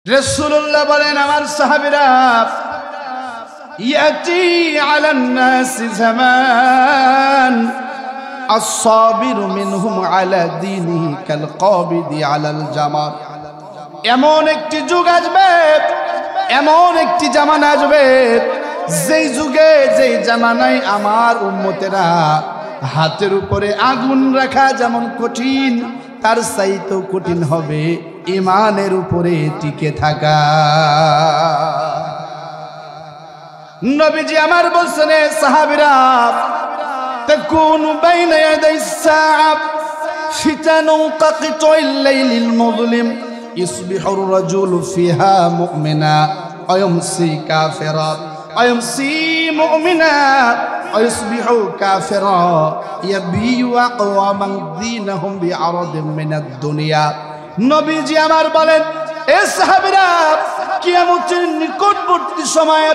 রাসূলুল্লাহ বলেন, আমার সাহাবীরা, ইয়াতি আলান নাস জামান আস-সাবিরু মিনহুম আলা দীনিহি কাল কাবিদি আলাল জামার। এমন একটি যুগ আসবে, এমন একটি জামানা আসবে, যেই যুগে, যেই জামানায় আমার উম্মতেরা হাতের উপরে আগুন রাখা যেমন কঠিন, তার চাইতেও কঠিন হবে ঈমানের উপরে টিকে থাকা। নবীজি আমার বলছেন, সাহাবীরা, তাকুনু বাইনা ইয়াদাইস সাআ ফিতানু কাকিতুল লাইলিল মুযলিম ইসবিহুর রাজুলু ফিহা মুমিনা ওয়া ইউমসি কাফিরা ওয়া ইউমসি মুমিনা ওয়া ইসবিহু কাফিরা ইয়াবিউ আকওয়ামান দীনহুম বিআরাদিন মিনাদ দুনিয়া। নবীজি আমার বলেন, এ সাহাবীরা, কিয়ামতের নিকটবর্তী সময়ে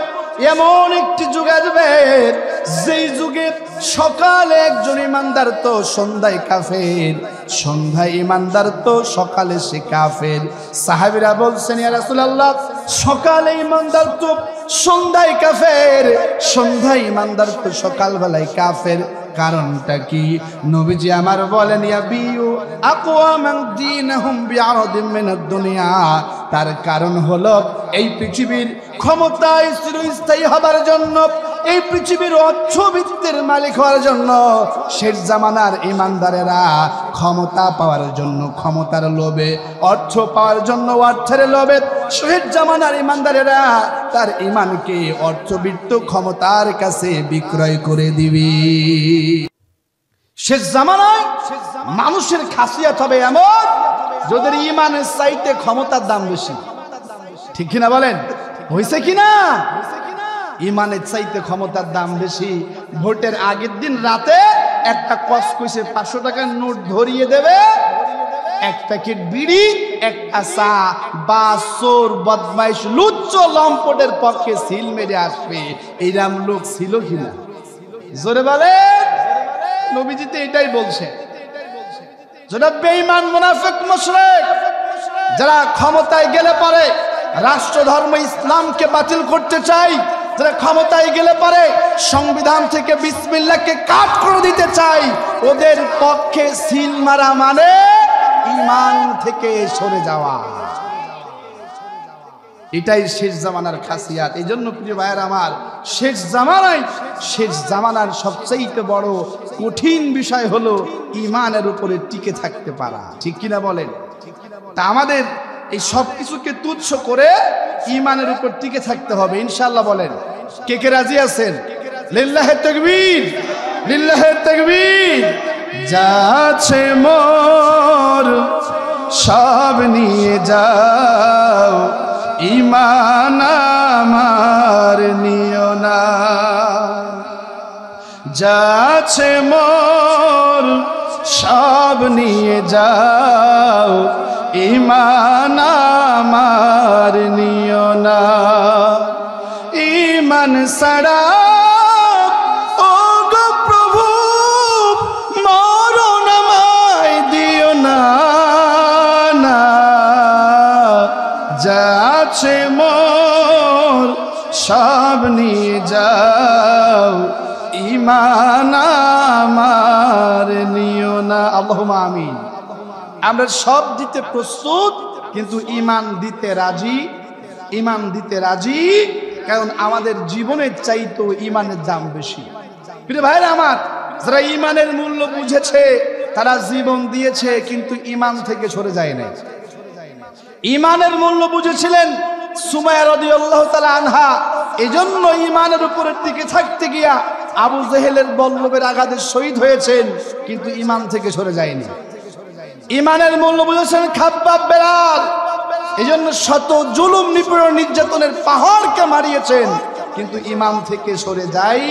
এমন একটি যুগ আসবে, যেই যুগে সকালে একজন ইমানদার তো সন্ধ্যায় কাফের, সন্ধ্যায় ইমানদার তো সকালে সে কাফের। সাহাবীরা বলছেন, ইয়া রাসূলুল্লাহ, সকালে ইমানদার তো সন্ধ্যায় কাফের, সন্ধ্যায় ইমানদার তো সকালবেলায় কাফের, কারণটা কি? নবীজি আমার বলেন, ইয়াবিউ আকওয়ামান দীনহুম বিআরাদিন মিনাদ দুনিয়া। তার কারণ হলো, এই পৃথিবীর ক্ষমতায় চিরস্থায়ী হবার জন্য, এই পৃথিবীর অর্থবিত্তের মালিক হওয়ার জন্য শেষ জামানার ইমানদারেরা ক্ষমতা পাওয়ার জন্য ক্ষমতার লোভে, অর্থ পাওয়ার জন্য অর্থের লোভে শেষ জামানার ইমানদারেরা তার ঈমানকে অর্থবিত্ত ক্ষমতার কাছে বিক্রয় করে দিবে। শেষ জামানায় মানুষের খাসিয়াত হবে এমন, যাদের ঈমানের চাইতে ক্ষমতার দাম বেশি। ঠিক কিনা বলেন? হয়েছে কিনা? ঈমানের চাইতে ক্ষমতার দাম বেশি। ভোটের আগের দিন রাতে একটা কসকসে 500 টাকার নোট ধরিয়ে দেবে, এক প্যাকেট বিড়ি, একটা চা, বা চোর বদমাইশ লুচ্চ লম্পটের পক্ষে সিল মেরে আসবে। এইরাম লোক ছিল কিনা? জোরে বলেন। নবীজি তো এটাই বলছে, যারা বেঈমান, মুনাফিক, মুশরিক, যারা ক্ষমতায় গেলে পরে রাষ্ট্র ধর্ম ইসলামকে বাতিল করতে চায়, যারা ক্ষমতায় গেলে পরে সংবিধান থেকে বিসমিল্লাহকে কাট করে দিতে চায়, ওদের পক্ষে সিল মারা মানে ঈমান থেকে সরে যাওয়া। এটাই শেষ জামানার খাসিয়াত। এই জন্য প্রিয় ভাইয়ের আমার, শেষ জামানার সবচেয়ে বড় কঠিন বিষয় হলো ঈমানের উপরে টিকে থাকতে পারা। ঠিক কিনা বলেন? তা আমাদের এই সব কিছুকে তুচ্ছ করে ঈমানের উপর টিকে থাকতে হবে ইনশাআল্লাহ। বলেন, কে কে রাজি আছেন? লিল্লাহে তাকবীর, লিল্লাহে তাকবীর। যাচ্ছে মোর সব নিয়ে যাও, ঈমান আমার নিও না। যাচ্ছে মোর সব নিয়ে যাও, ঈমান আমার নিও না। ঈমান ছাড়া ও গো প্রভু মরণ আমায় দিও না। যাচ্ছে মোর সব নিয়ে যাও, ঈমান আমার নিও না। আল্লাহুম্মা আমিন। আমরা সব দিতে প্রস্তুত, কিন্তু ঈমান দিতে রাজি, ঈমান দিতে রাজি, কারণ আমাদের জীবনের চাইতে ঈমানের দাম বেশি। প্রিয় ভাইরা আমার, যারা ঈমানের মূল্য বুঝেছে তারা জীবন দিয়েছে, কিন্তু ঈমান থেকে সরে যায় না। ঈমানের মূল্য বুঝেছিলেন সুমাইয়া রাদিয়াল্লাহু তাআলা আনহা, এজন্য ঈমানের উপরে টিকে থাকতে গিয়া আবু জেহেলের বল্লভের আঘাতে শহীদ হয়েছেন, কিন্তু ঈমান থেকে সরে যায়নি। ঈমানের মূল্য বুঝেছেন খাব্বাব, বেলাল, এজন্য শত জুলুম, নিপীড়ন, নির্যাতনের পাহাড়কে মারিয়েছেন, কিন্তু ঈমান থেকে সরে যায়।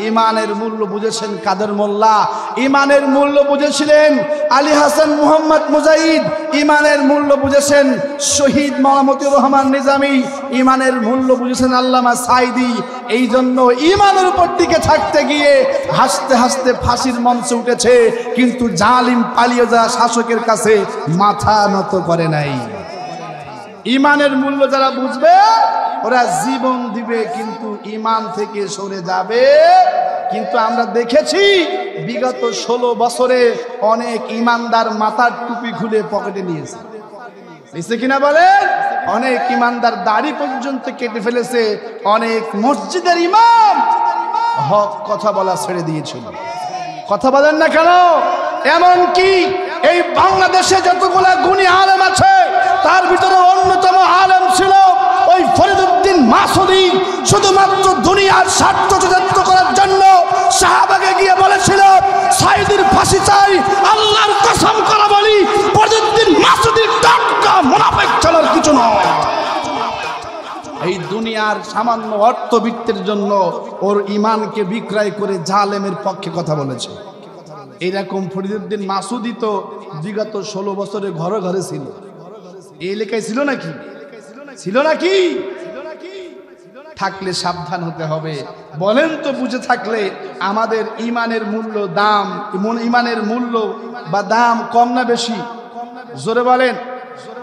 ঈমানের মূল্য বুঝেছেন কাদের মোল্লা, ঈমানের মূল্য বুঝেছিলেন আলী হাসান মুহাম্মদ মুজাহিদ, ঈমানের মূল্য বুঝেছেন শহীদ মতিউর রহমান নিজামী, ঈমানের মূল্য বুঝেছেন আল্লামা সাইদি। এই জন্য ঈমানের উপর টিকে থাকতে গিয়ে হাসতে হাসতে ফাঁসির মঞ্চে উঠেছে, কিন্তু জালিম পালিয়ে যাওয়া শাসকের কাছে মাথা নত করে নাই। ইমানের মূল্য যারা বুঝবে ওরা জীবন দিবে, কিন্তু ইমান থেকে সরে যাবে। কিন্তু আমরা দেখেছি বিগত 16 বছরে অনেক ইমানদার মাথার টুপি খুলে পকেটে নিয়েছে, নিছে কিনা বলেন? অনেক ইমানদার দাড়ি পর্যন্ত কেটে ফেলেছে। অনেক মসজিদের ইমাম হক কথা বলা ছেড়ে দিয়েছিল। কথা বলেন না কেন? এমন কি এই বাংলাদেশে যতগুলা গুণী আলেম আছে তার ভিতরে অন্যতম আলেম ছিল ওই ফরিদউদ্দিন মাসুদি। শুধুমাত্র দুনিয়ার স্বার্থ চরিতার্থ করার জন্য শাহবাগে গিয়ে বলেছিল সাইদির ফাঁসি চাই, আল্লাহর কসম করে বলি ফরিদউদ্দিন মাসুদির টাটকা মুনাফিক চলার কিছু নয়। এই দুনিয়ার সামান্য অর্থবিত্তের জন্য ওর ইমানকে বিক্রয় করে জালেমের পক্ষে কথা বলেছে। এইরকম ফরিদউদ্দিন মাসুদি তো বিগত 16 বছরে ঘরে ঘরে ছিল। এই এলাকায় ছিল নাকি? ছিল নাকি? থাকলে সাবধান হতে হবে। বলেন তো, বুঝে থাকলে আমাদের ইমানের মূল্য দাম, ইমানের মূল্য বা দাম কম না বেশি? জোরে বলেন।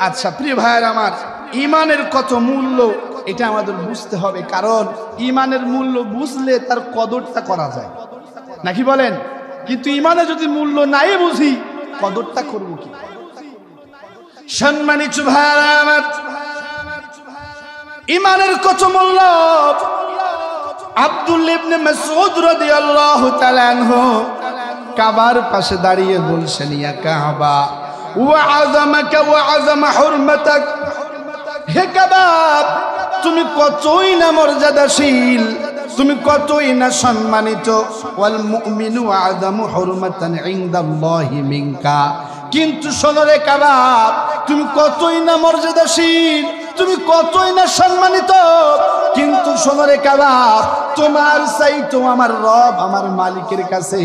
আচ্ছা প্রিয় ভাইয়ের আমার, ইমানের কত মূল্য এটা আমাদের বুঝতে হবে, কারণ ইমানের মূল্য বুঝলে তার কদরটা করা যায়, নাকি বলেন? কিন্তু ইমানে যদি মূল্য নাই বুঝি, কদরটা করবো কি? সম্মানিত ভাইয়ের আমার, ইমানের কত মূল্য। আব্দুল্লাহ ইবনে মাসউদ রাদিয়াল্লাহু তাআলা আনহু কাবার পাশে দাঁড়িয়ে বলছেন, ইয়া কাবা ওয়া আযামাকা ওয়া আযামা হুরমাতাক, হে কাবা তুমি কতই না মর্যাদাশীল, তুমি কতই না সম্মানিত। ওয়াল মুমিনু আযামু হুরমাতান ইনদাল্লাহি মিনকা, কিন্তু শোনো রে কাবা, তুমি কতই না মর্যাদাশীল, তুমি কতই না সম্মানিত, কিন্তু শোনো রে কাবা, তোমার চাইতো আমার রব আমার মালিকের কাছে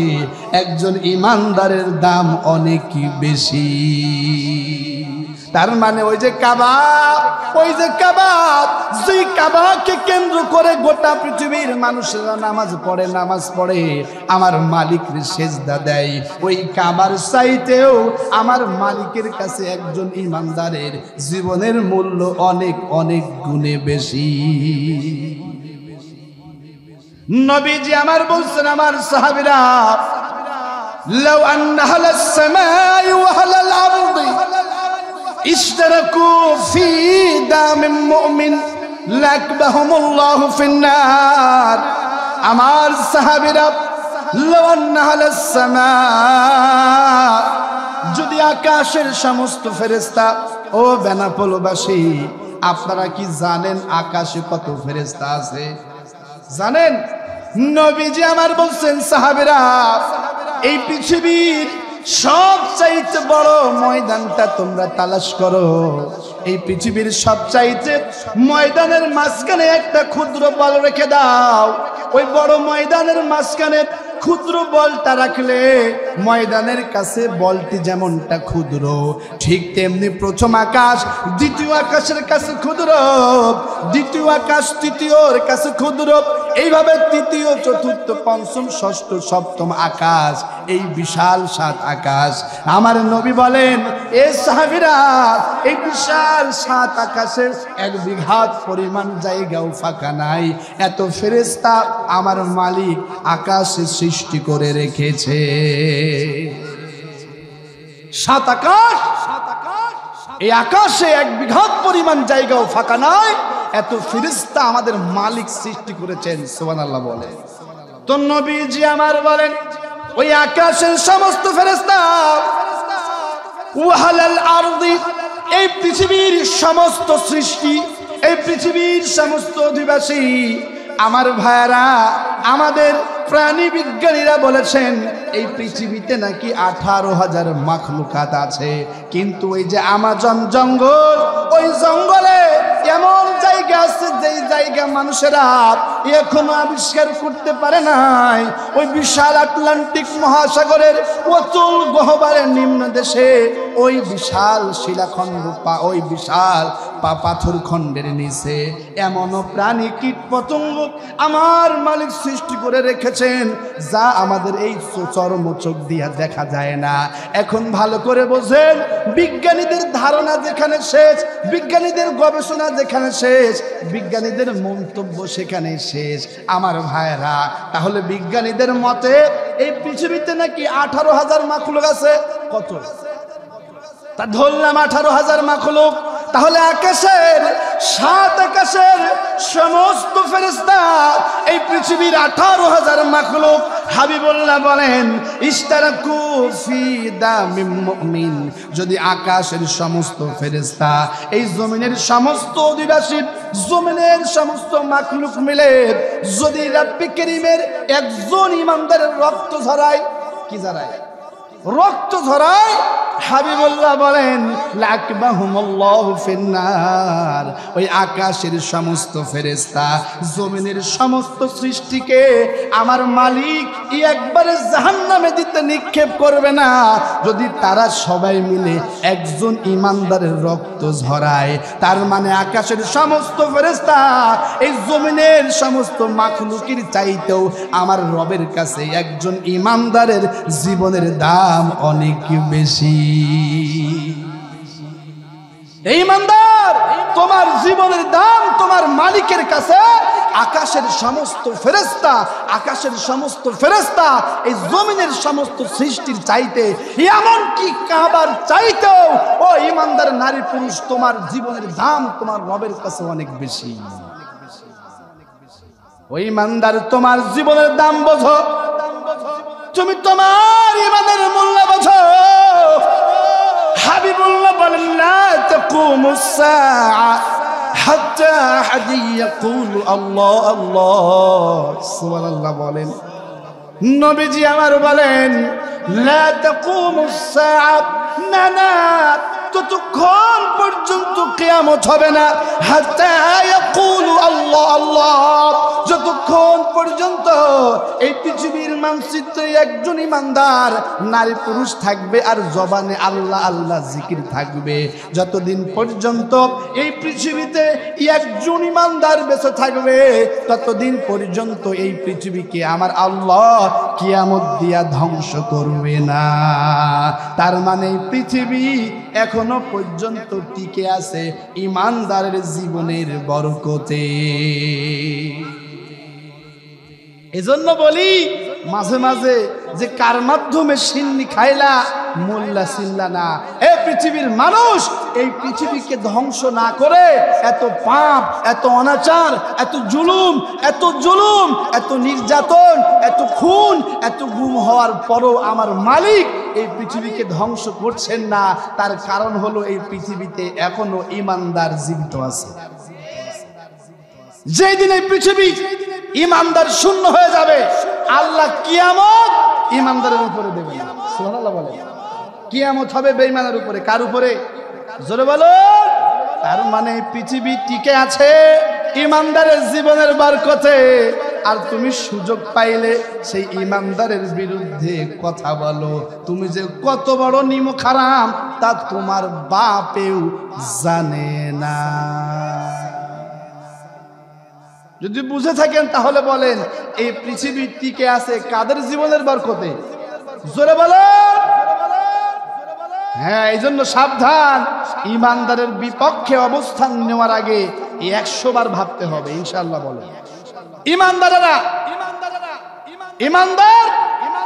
একজন ইমানদারের দাম অনেক বেশি। তার মানে ওই যে কাবা, ওই যে কাবা, যে কাবাকে কেন্দ্র করে গোটা পৃথিবীর মানুষেরা নামাজ পড়ে আমার মালিকের সেজদা দেয়, ওই কাবার চাইতেও আমার মালিকের কাছে একজন ইমানদারের জীবনের মূল্য অনেক অনেক গুণে বেশি। নবীজি আমার বলছেন, আমার সাহাবীরা, লাউ আন্না আহলাস সামাই ওয়া আহলাল আরদি ইশতারাকু ফি দামিন মুমিন লাকবাহুমুল্লাহু ফিন্নার। আমার সাহাবীরা, লাউ আন্না আহলাস সামা, যদি আকাশের সমস্ত ফেরেশতা, ও বেনাপোলবাসী আপনারা কি জানেন আকাশে কত ফেরেশতা আছে? জানেন? নবীজি আমার বলছেন, সাহাবীরা, এই পৃথিবীর সবচাইতে বড় ময়দানটা তোমরা তালাশ করো। এই পৃথিবীর সবচাইতে ময়দানের মাঝখানে একটা ক্ষুদ্র বল রেখে দাও। ওই বড় ময়দানের মাঝখানে ক্ষুদ্র বলটা রাখলে ময়দানের কাছে বলটি যেমনটা ক্ষুদ্র, ঠিক তেমনি প্রথম আকাশ দ্বিতীয় আকাশের কাছে ক্ষুদ্র, দ্বিতীয় আকাশ তৃতীয়র কাছে ক্ষুদ্র, এইভাবে তৃতীয় চতুর্থ পঞ্চম ষষ্ঠ সপ্তম আকাশ, এই বিশাল 7 আকাশ। আমার নবী বলেন, এ সাহাবীরা, এই বিশাল 7 আকাশের 1 বিঘা পরিমাণ জায়গাও ফাঁকা নাই। এত ফেরেশতা আমার মালিক আকাশে সৃষ্টি করে রেখেছে। 7 আকাশ, এই আকাশে 1 বিঘা পরিমাণ জায়গাও ফাঁকা নাই, এত ফেরেশতা আমাদের মালিক সৃষ্টি করেছেন। সুবহানাল্লাহ বলে। তো নবীজি আমার বলেন, ওই আকাশের সমস্ত ফেরেশতা, ওয়াহালাল আরদি, এই পৃথিবীর সমস্ত সৃষ্টি, এই পৃথিবীর সমস্ত অধিবাসী, আমার ভাইরা, আমাদের প্রাণী বিজ্ঞানীরা বলেছেন এই পৃথিবীতে নাকি 18,000 মাখলুকাত আছে। কিন্তু ওই যে আমাজন জঙ্গল, ওই জঙ্গলে এমন জায়গা আছে যেই জায়গা মানুষেরা এখনো আবিষ্কার করতে পারে নাই ওই বিশাল আটলান্টিক মহাসাগরের অচল গহ্বরের নিম্ন দেশে ওই বিশাল শিলাখণ্ড ওই বিশাল পাথর খণ্ডের নিচে এমনও প্রাণী কীট পতঙ্গ আমার মালিক সৃষ্টি করে রেখেছেন যা আমাদের এই চর্মচোখ দিয়ে দেখা যায় না। এখন ভালো করে বোঝেন, বিজ্ঞানীদের ধারণা যেখানে শেষ, বিজ্ঞানীদের গবেষণা যেখানে শেষ, বিজ্ঞানীদের মন্তব্য সেখানে শেষ আমার ভাইরা। তাহলে বিজ্ঞানীদের মতে এই পৃথিবীতে নাকি 18,000 মাখলুক আছে। কত? তা ধরলাম 18,000 মাখলুক। তাহলে আকাশের 7 আকাশের সমস্ত ফেরেশতা এই পৃথিবীর 18,000 মাখলুক হাবিবুল্লাহ বলেন ইশতারাকু ফি দামিল মুমিন, যদি আকাশের সমস্ত ফেরেশতা এই জমিনের সমস্ত অধিবাসী জমিনের সমস্ত মাখলুক মিলে যদি রব্বি কারীমের একজন ইমানদারের রক্ত ঝরায়, কি ঝরায়? রক্ত ঝরায়, হাবিবুল্লাহ বলেন লাকবাহুমুল্লাহু ফিন্নার, ওই আকাশের সমস্ত ফেরেশতা জমিনের সমস্ত সৃষ্টিকে আমার মালিক একবারে জাহান্নামে দিতে নিক্ষেপ করবে না যদি তারা সবাই মিলে একজন ইমানদারের রক্ত ঝরায়। তার মানে আকাশের সমস্ত ফেরেশতা এই জমিনের সমস্ত মাখলুকের চাইতেও আমার রবের কাছে একজন ইমানদারের জীবনের দাম অনেক বেশি। এই ইমানদার, তোমার জীবনের দাম তোমার মালিকের কাছে আকাশের সমস্ত ফেরেশতা, আকাশের সমস্ত ফেরেশতা এই জমিনের সমস্ত সৃষ্টির চাইতে, এমনকি কাবার চাইতেও ও ইমানদার নারী পুরুষ তোমার জীবনের দাম তোমার রবের কাছে অনেক বেশি। ওই ইমানদার তোমার জীবনের দাম বোঝো, তুমি তোমার ইমানের মূল্য বোঝো। হাবিবুল্লাহ বলেন লা তাকুমুস সাআ হাত্তা আহাদি ইয়াকুলু আল্লাহ আল্লাহ, সুবহানাল্লাহ বলেন। নবীজি আমার বলেন লা তাকুমুস সাআ, না না, ততক্ষণ পর্যন্ত কিয়ামত হবে না হাত্তা ইয়াকুলু আল্লাহ আল্লাহ, যতক্ষণ পর্যন্ত এই পৃথিবীর মানচিত্রে একজন ইমানদার নারী পুরুষ থাকবে আর জবানে আল্লাহ আল্লাহ জিকির থাকবে, যতদিন পর্যন্ত এই পৃথিবীতে একজন ইমানদার বেঁচে থাকবে ততদিন পর্যন্ত এই পৃথিবীকে আমার আল্লাহ কিয়ামত দিয়া ধ্বংস করবে না। তার মানে পৃথিবী এখনো পর্যন্ত টিকে আছে ইমানদারের জীবনের বরকতে। এজন্য বলি মাঝে মাঝে যে কার মাধ্যমে সিন্নি খাইলা মোল্লা চিল্লা না। এ পৃথিবীর মানুষ, এই পৃথিবীকে ধ্বংস না করে এত পাপ, এত অনাচার, এত জুলুম, এত নির্যাতন, এত খুন, এত গুম হওয়ার পরও আমার মালিক এই পৃথিবীকে ধ্বংস করছেন না। তার কারণ হলো এই পৃথিবীতে এখনো ইমানদার জীবিত আছে। যেই দিন এই পৃথিবী ইমানদার শূন্য হয়ে যাবে, আল্লাহ কিয়ামত ইমানদারের উপরে দেবেন। সুবহানাল্লাহ বলেন। কিয়ামত হবে বেঈমানের উপরে। কার উপরে? জোরে বলো। তার মানে পৃথিবী টিকে আছে ইমানদারের জীবনের বরকতে। আর তুমি সুযোগ পাইলে সেই ইমানদারের বিরুদ্ধে কথা বলো, তুমি যে কত বড় নিমক হারাম তা তোমার বাপেও জানে না। যদি বুঝে থাকেন তাহলে বলেন এই পৃথিবী টিকে আছে কাদের জীবনের বরকতে? জোরে বলেন। হ্যাঁ, এই জন্য সাবধান, ইমানদারের বিপক্ষে অবস্থান নেওয়ার আগে 100 বার ভাবতে হবে। ইনশাআল্লাহ বলেন। ইমানদার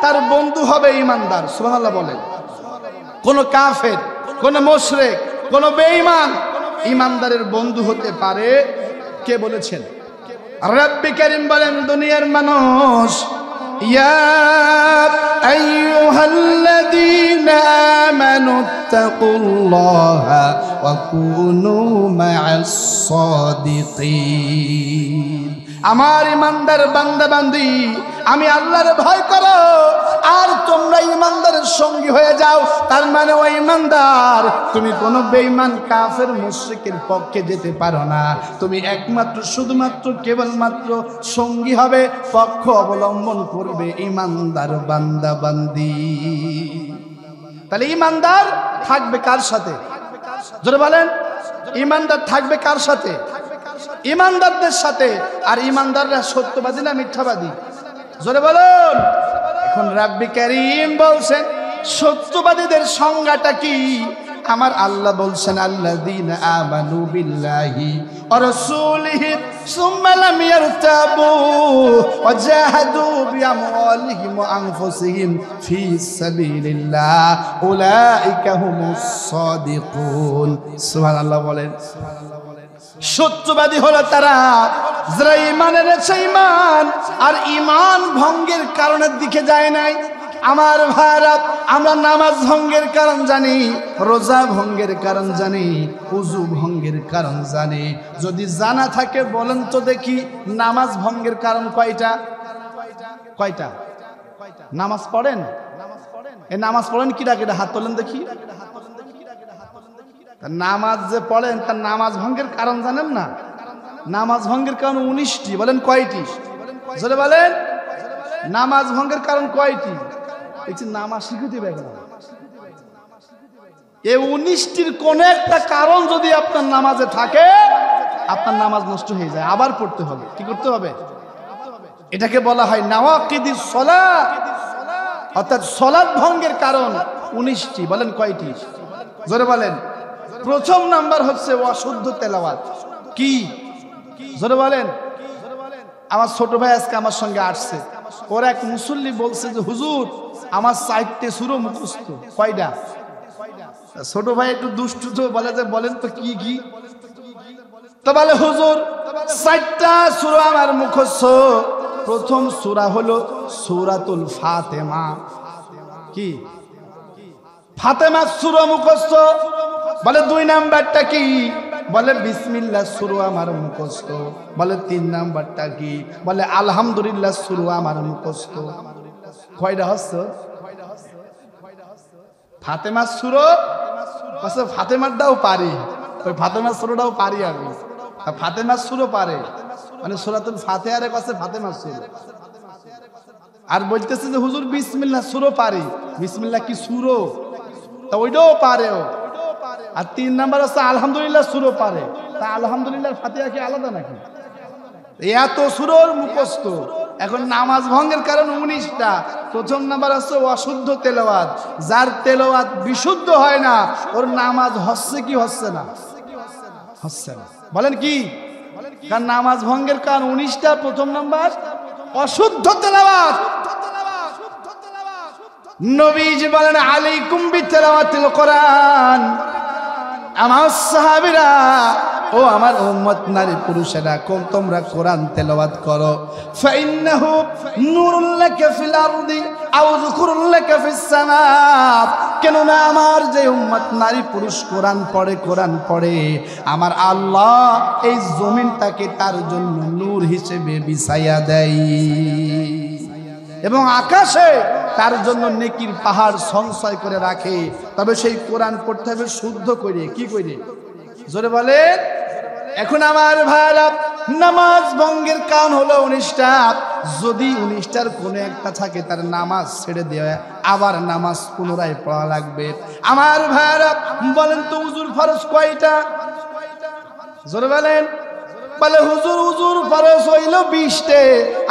তার বন্ধু হবে ইমানদার। সুবহানাল্লাহ বলেন। কোন কাফের, কোন মুশরিক, কোন বেঈমান ইমানদারের বন্ধু হতে পারে? কে বলেছেন? রব্বি কারীম বলেন, দুনিয়ার মানুষ ইয়া আইয়ুহাল্লাযীনা আমানুত্তাকুল্লাহা ওয়া কুনু মা'আস সাদিকিন। আমার ইমানদার বান্দা বান্দি, আমি আল্লাহর ভয় করো আর তোমরা ইমানদারের সঙ্গী হয়ে যাও, তার মানে ওই ইমানদার তুমি কোনো বেঈমান কাফের মুশরিকের পক্ষে যেতে পারো না। তুমি একমাত্র শুধুমাত্র কেবলমাত্র সঙ্গী হবে, পক্ষ অবলম্বন করবে ইমানদার বান্দা বান্দি। তাহলে ইমানদার থাকবে কার সাথে? জোরে বলেন, ইমানদার থাকবে কার সাথে? ইমানদারদের সাথে। আর ইমানদাররা সত্যবাদী না মিথ্যাবাদী? জোরে বলুন। এখন রাব্বি কারীম বলছেন সত্যবাদীদের সংজ্ঞাটা কি? আমার আল্লাহ বলছেন আল্লাযীনা আমানু বিল্লাহি ওয়া রাসূলিহি সুম্মা লাম ইয়ারতাবু ওয়া জাহাদু বিআমওয়ালিহিম ওয়া আনফুসিহিম ফি সাবিলিল্লাহ উলাইকা হুমুস সাদিকুন। সুবহানাল্লাহ বলেন। সত্যবাদী হলো তারা যারা ঈমান এনেছে, ঈমান আর ঈমান ভঙ্গের কারণের দিকে যায় নাই। আমার ভাইরা, আমরা নামাজ ভঙ্গের কারণ জানি, রোজা ভঙ্গের কারণ জানি, ওযু ভঙ্গের কারণ জানি। যদি জানা থাকে বলেন তো দেখি, নামাজ ভঙ্গের কারণ কয়টা? কয়টা? নামাজ পড়েন? এই নামাজ পড়েন কি ডাকে? হাত তোলেন দেখি। নামাজ যে পড়েন তার নামাজ ভঙ্গের কারণ জানেন না? নামাজ ভঙ্গের কারণ 19টি। বলেন কয়টি? জোরে বলেন। নামাজ ভঙ্গের কারণ কয়টি? নামাজ শিখে দিবে না। এই 19টির কোন একটা কারণ যদি আপনার নামাজে থাকে, আপনার নামাজ নষ্ট হয়ে যায়, আবার পড়তে হবে। কি করতে হবে? এটাকে বলা হয় নাওয়াকিদিস সালাত, অর্থাৎ সালাত ভঙ্গের কারণ 19টি। বলেন কয়টি? জোরে বলেন। প্রথম নাম্বার হচ্ছে অশুদ্ধ তেলাওয়াত। কি? জোরে বলেন। আমার ছোট ভাই আজকে আমার সঙ্গে আসছে, ওর এক মুসল্লি বলছে যে হুজুর আমার 4টে সূরা মুখস্থ। কয়টা? ছোট ভাই একটু দুষ্টু তো, বলে যে বলেন তো কি কি? তো বলে হুজুর 4টা সূরা আমার মুখস্থ। প্রথম সূরা হলো সূরাতুল ফাতিমা। কি? ফাতিমা সূরা মুখস্থ। বলে 2 নাম্বারটা কি? বলে বিসমিল্লাহ সূরা আমার মুখস্থ। বলে 3 নাম্বারটা কি? বলে আলহামদুলিল্লাহ সূরা আমার মুখস্থ। কয়টা হচ্ছে? ফাতিমা সূরা। আচ্ছা ফাতিমাটাও পারি, ওই ফাতিমা সূরাটাও পারি আমি। ফাতিমা সূরা পারে মানে সূরাতুল ফাতিহার কাছে ফাতিমা সূরা। আর বলতেছে যে হুজুর বিসমিল্লাহ সূরা পারি। বিসমিল্লাহ কি সূরা? তা ওইটাও পারে ও। আর 3 নাম্বার হচ্ছে আলহামদুলিল্লাহ সূরা পারে। তা আলহামদুলিল্লাহ ফাতিহা কি আলাদা নাকি? এত সূরার মুখস্থ। এখন নামাজ ভঙ্গের কারণ 19টা। প্রথম নাম্বার হচ্ছে অশুদ্ধ তেলাওয়াত। যার তেলাওয়াত বিশুদ্ধ হয় না, ওর নামাজ হচ্ছে কি হচ্ছে না? হচ্ছে না। বলেন কি? কারণ নামাজ ভঙ্গের কারণ 19টা। প্রথম নাম্বার অশুদ্ধ তেলাওয়াত। নবীজি বলেন আলাইকুম বিতিলাওয়াতিল কোরআন। আমার সাহাবীরা, ও আমার উম্মত নারী পুরুষেরা, কোন তোমরা কোরআন তেলাওয়াত করো। ফাইন্নাহু নূরুল লাকা ফিল আরদি আও যুকরুল লাকা ফিস সামা। কেননা আমার যে উম্মত নারী পুরুষ কোরআন পড়ে, আমার আল্লাহ এই জমিনটাকে তার জন্য নূর হিসেবে বিছাইয়া দেয় এবং আকাশে তার জন্য নেকির পাহাড় সঞ্চয় করে রাখে। তবে সেই কোরআন পড়তে হবে শুদ্ধ করে। কি করে? জোরে বলেন। এখন আমার ভাইরা, নামাজ ভঙ্গের কারণ হলো 19টা। যদি 19টার কোনো একটা থাকে, তার নামাজ ছেড়ে দেওয়া, আবার নামাজ পুনরায় পড়া লাগবে। আমার ভাইরা বলেন তো হুজুর ফরজ কয়টা? জোরে বলেন। বলে হুজুর ফরজ হইল 20টে।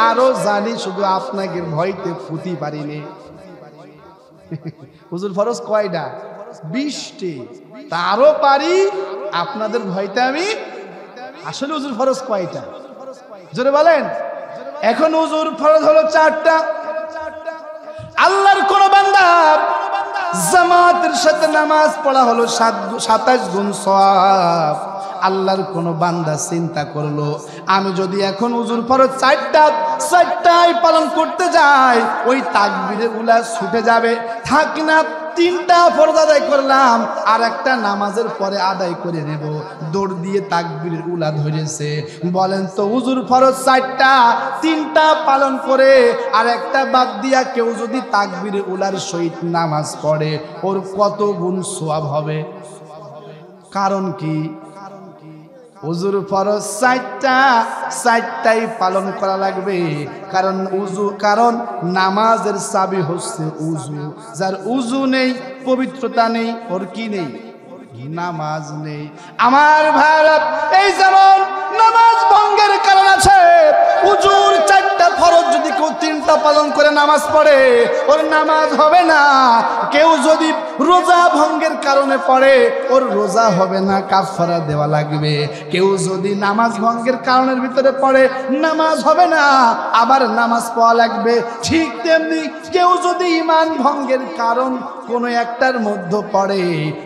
আরো জানি, শুধু আপনাকে ভয়তে ফুটি পারিনি। হুজুর ফরজ কয়টা? 20টে। তারও পারি, আপনাদের ভয়তে আমি। আসলে হুজুর ফরজ কয়টা? জোরে বলেন। এখন হুজুর ফরজ হলো 4টা। আল্লাহর কোন বান্দা জামাতের সাথে নামাজ পড়া হলো 27 গুণ সওয়াব। আল্লাহর কোন বান্দা চিন্তা করলো, আমি যদি এখন হুজুর ফরজ 4টাই পালন করতে যাই, ওই তাকবীরের উলা ছুটে যাবে। থাক না তিনটা ফরজ আদায় করলাম, আর একটা নামাজের পরে আদায় করে নেব। দৌড় দিয়ে তাকবীরের উলা ধরেছে। বলেন তো হুজুর ফরজ 4টা, 3টা পালন করে আর একটা বাদ দিয়া কেউ যদি তাকবীরের উলার সহিত নামাজ পড়ে, ওর কত গুণ সওয়াব হবে? কারণ কি? হুজুর ফরজ 4টাই পালন করা লাগবে। কারণ নামাজের চাবি হচ্ছে উযু। যার উযু নেই, পবিত্রতা নেই, ওর কি নেই? নামাজ নেই। আমার ভাইরা, এই যেমন নামাজ ভঙ্গের কারণ আছে, উযুর 4টা ফরজ যদি কেউ 3টা পালন করে নামাজ পড়ে, ওর নামাজ হবে না। কেউ যদি রোজা ভঙ্গের কারণে পড়ে, ওর রোজা হবে না, কাফারা দেওয়া লাগবে। কেউ যদি নামাজ ভঙ্গের কারণের ভিতরে পড়ে, নামাজ হবে না, আবার নামাজ পড়া লাগবে। ঠিক তেমনি কেউ যদি ঈমান ভঙ্গের কারণ কোনো একটার মধ্যে পড়ে,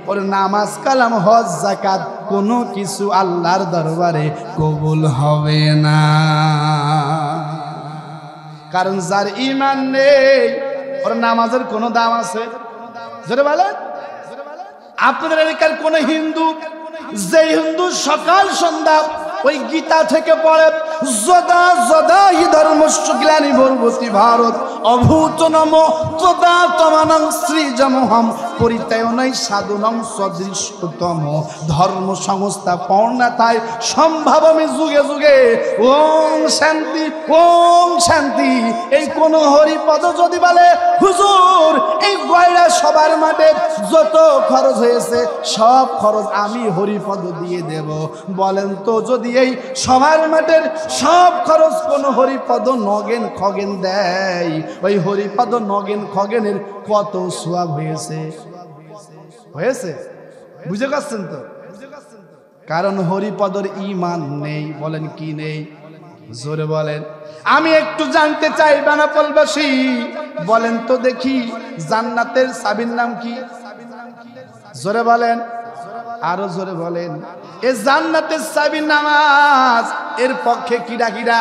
ওর নামাজ, কালাম, হজ, যাকাত কোনো কিছু আল্লাহর দরবারে কবুল হবে না। কারণ যার ঈমান নেই, ওর নামাজের কোনো দাম আছে? জোরে বলেন। আপনাদের এলাকার কোন হিন্দু, যে হিন্দু সকাল সন্ধ্যা ওই গীতা থেকে পড়ে, যদা যদা হি ধর্মস্য গ্লানি ভর্বতি ভারত অভূত নম তদা তমানং সৃজমহম পরিত্যায়নৈ সাধুনং সদৃশ্যতম ধর্ম সংস্থা পর্ণাতায় সম্ভাবমে যুগে যুগে ওম শান্তি, ওম শান্তি। এই কোন হরিপদ যদি বলে হুজুর এই গয়রা সবার মাঠে যত খরচ হয়েছে সব খরচ আমি হরিপদ দিয়ে দেব, বলেন তো যদি এই সবার মাঠের সব খরচ কোন হরিপদ নগেন খগেন দেয়, ওই হরিপদ নগেন খগেনের কত সওয়াব হয়েছে? হয়েছে? বুঝে পাচ্ছেন তো? কারণ হরিপদর ঈমান নেই। বলেন কি নেই? জোরে বলেন। আমি একটু জানতে চাই বেনাপোলবাসী, বলেন তো দেখি জান্নাতের চাবির নাম কি? জোরে বলেন, আরো জোরে বলেন। এ জান্নাতের চাবি নামাজ। এর পক্ষে কিরা কিরা?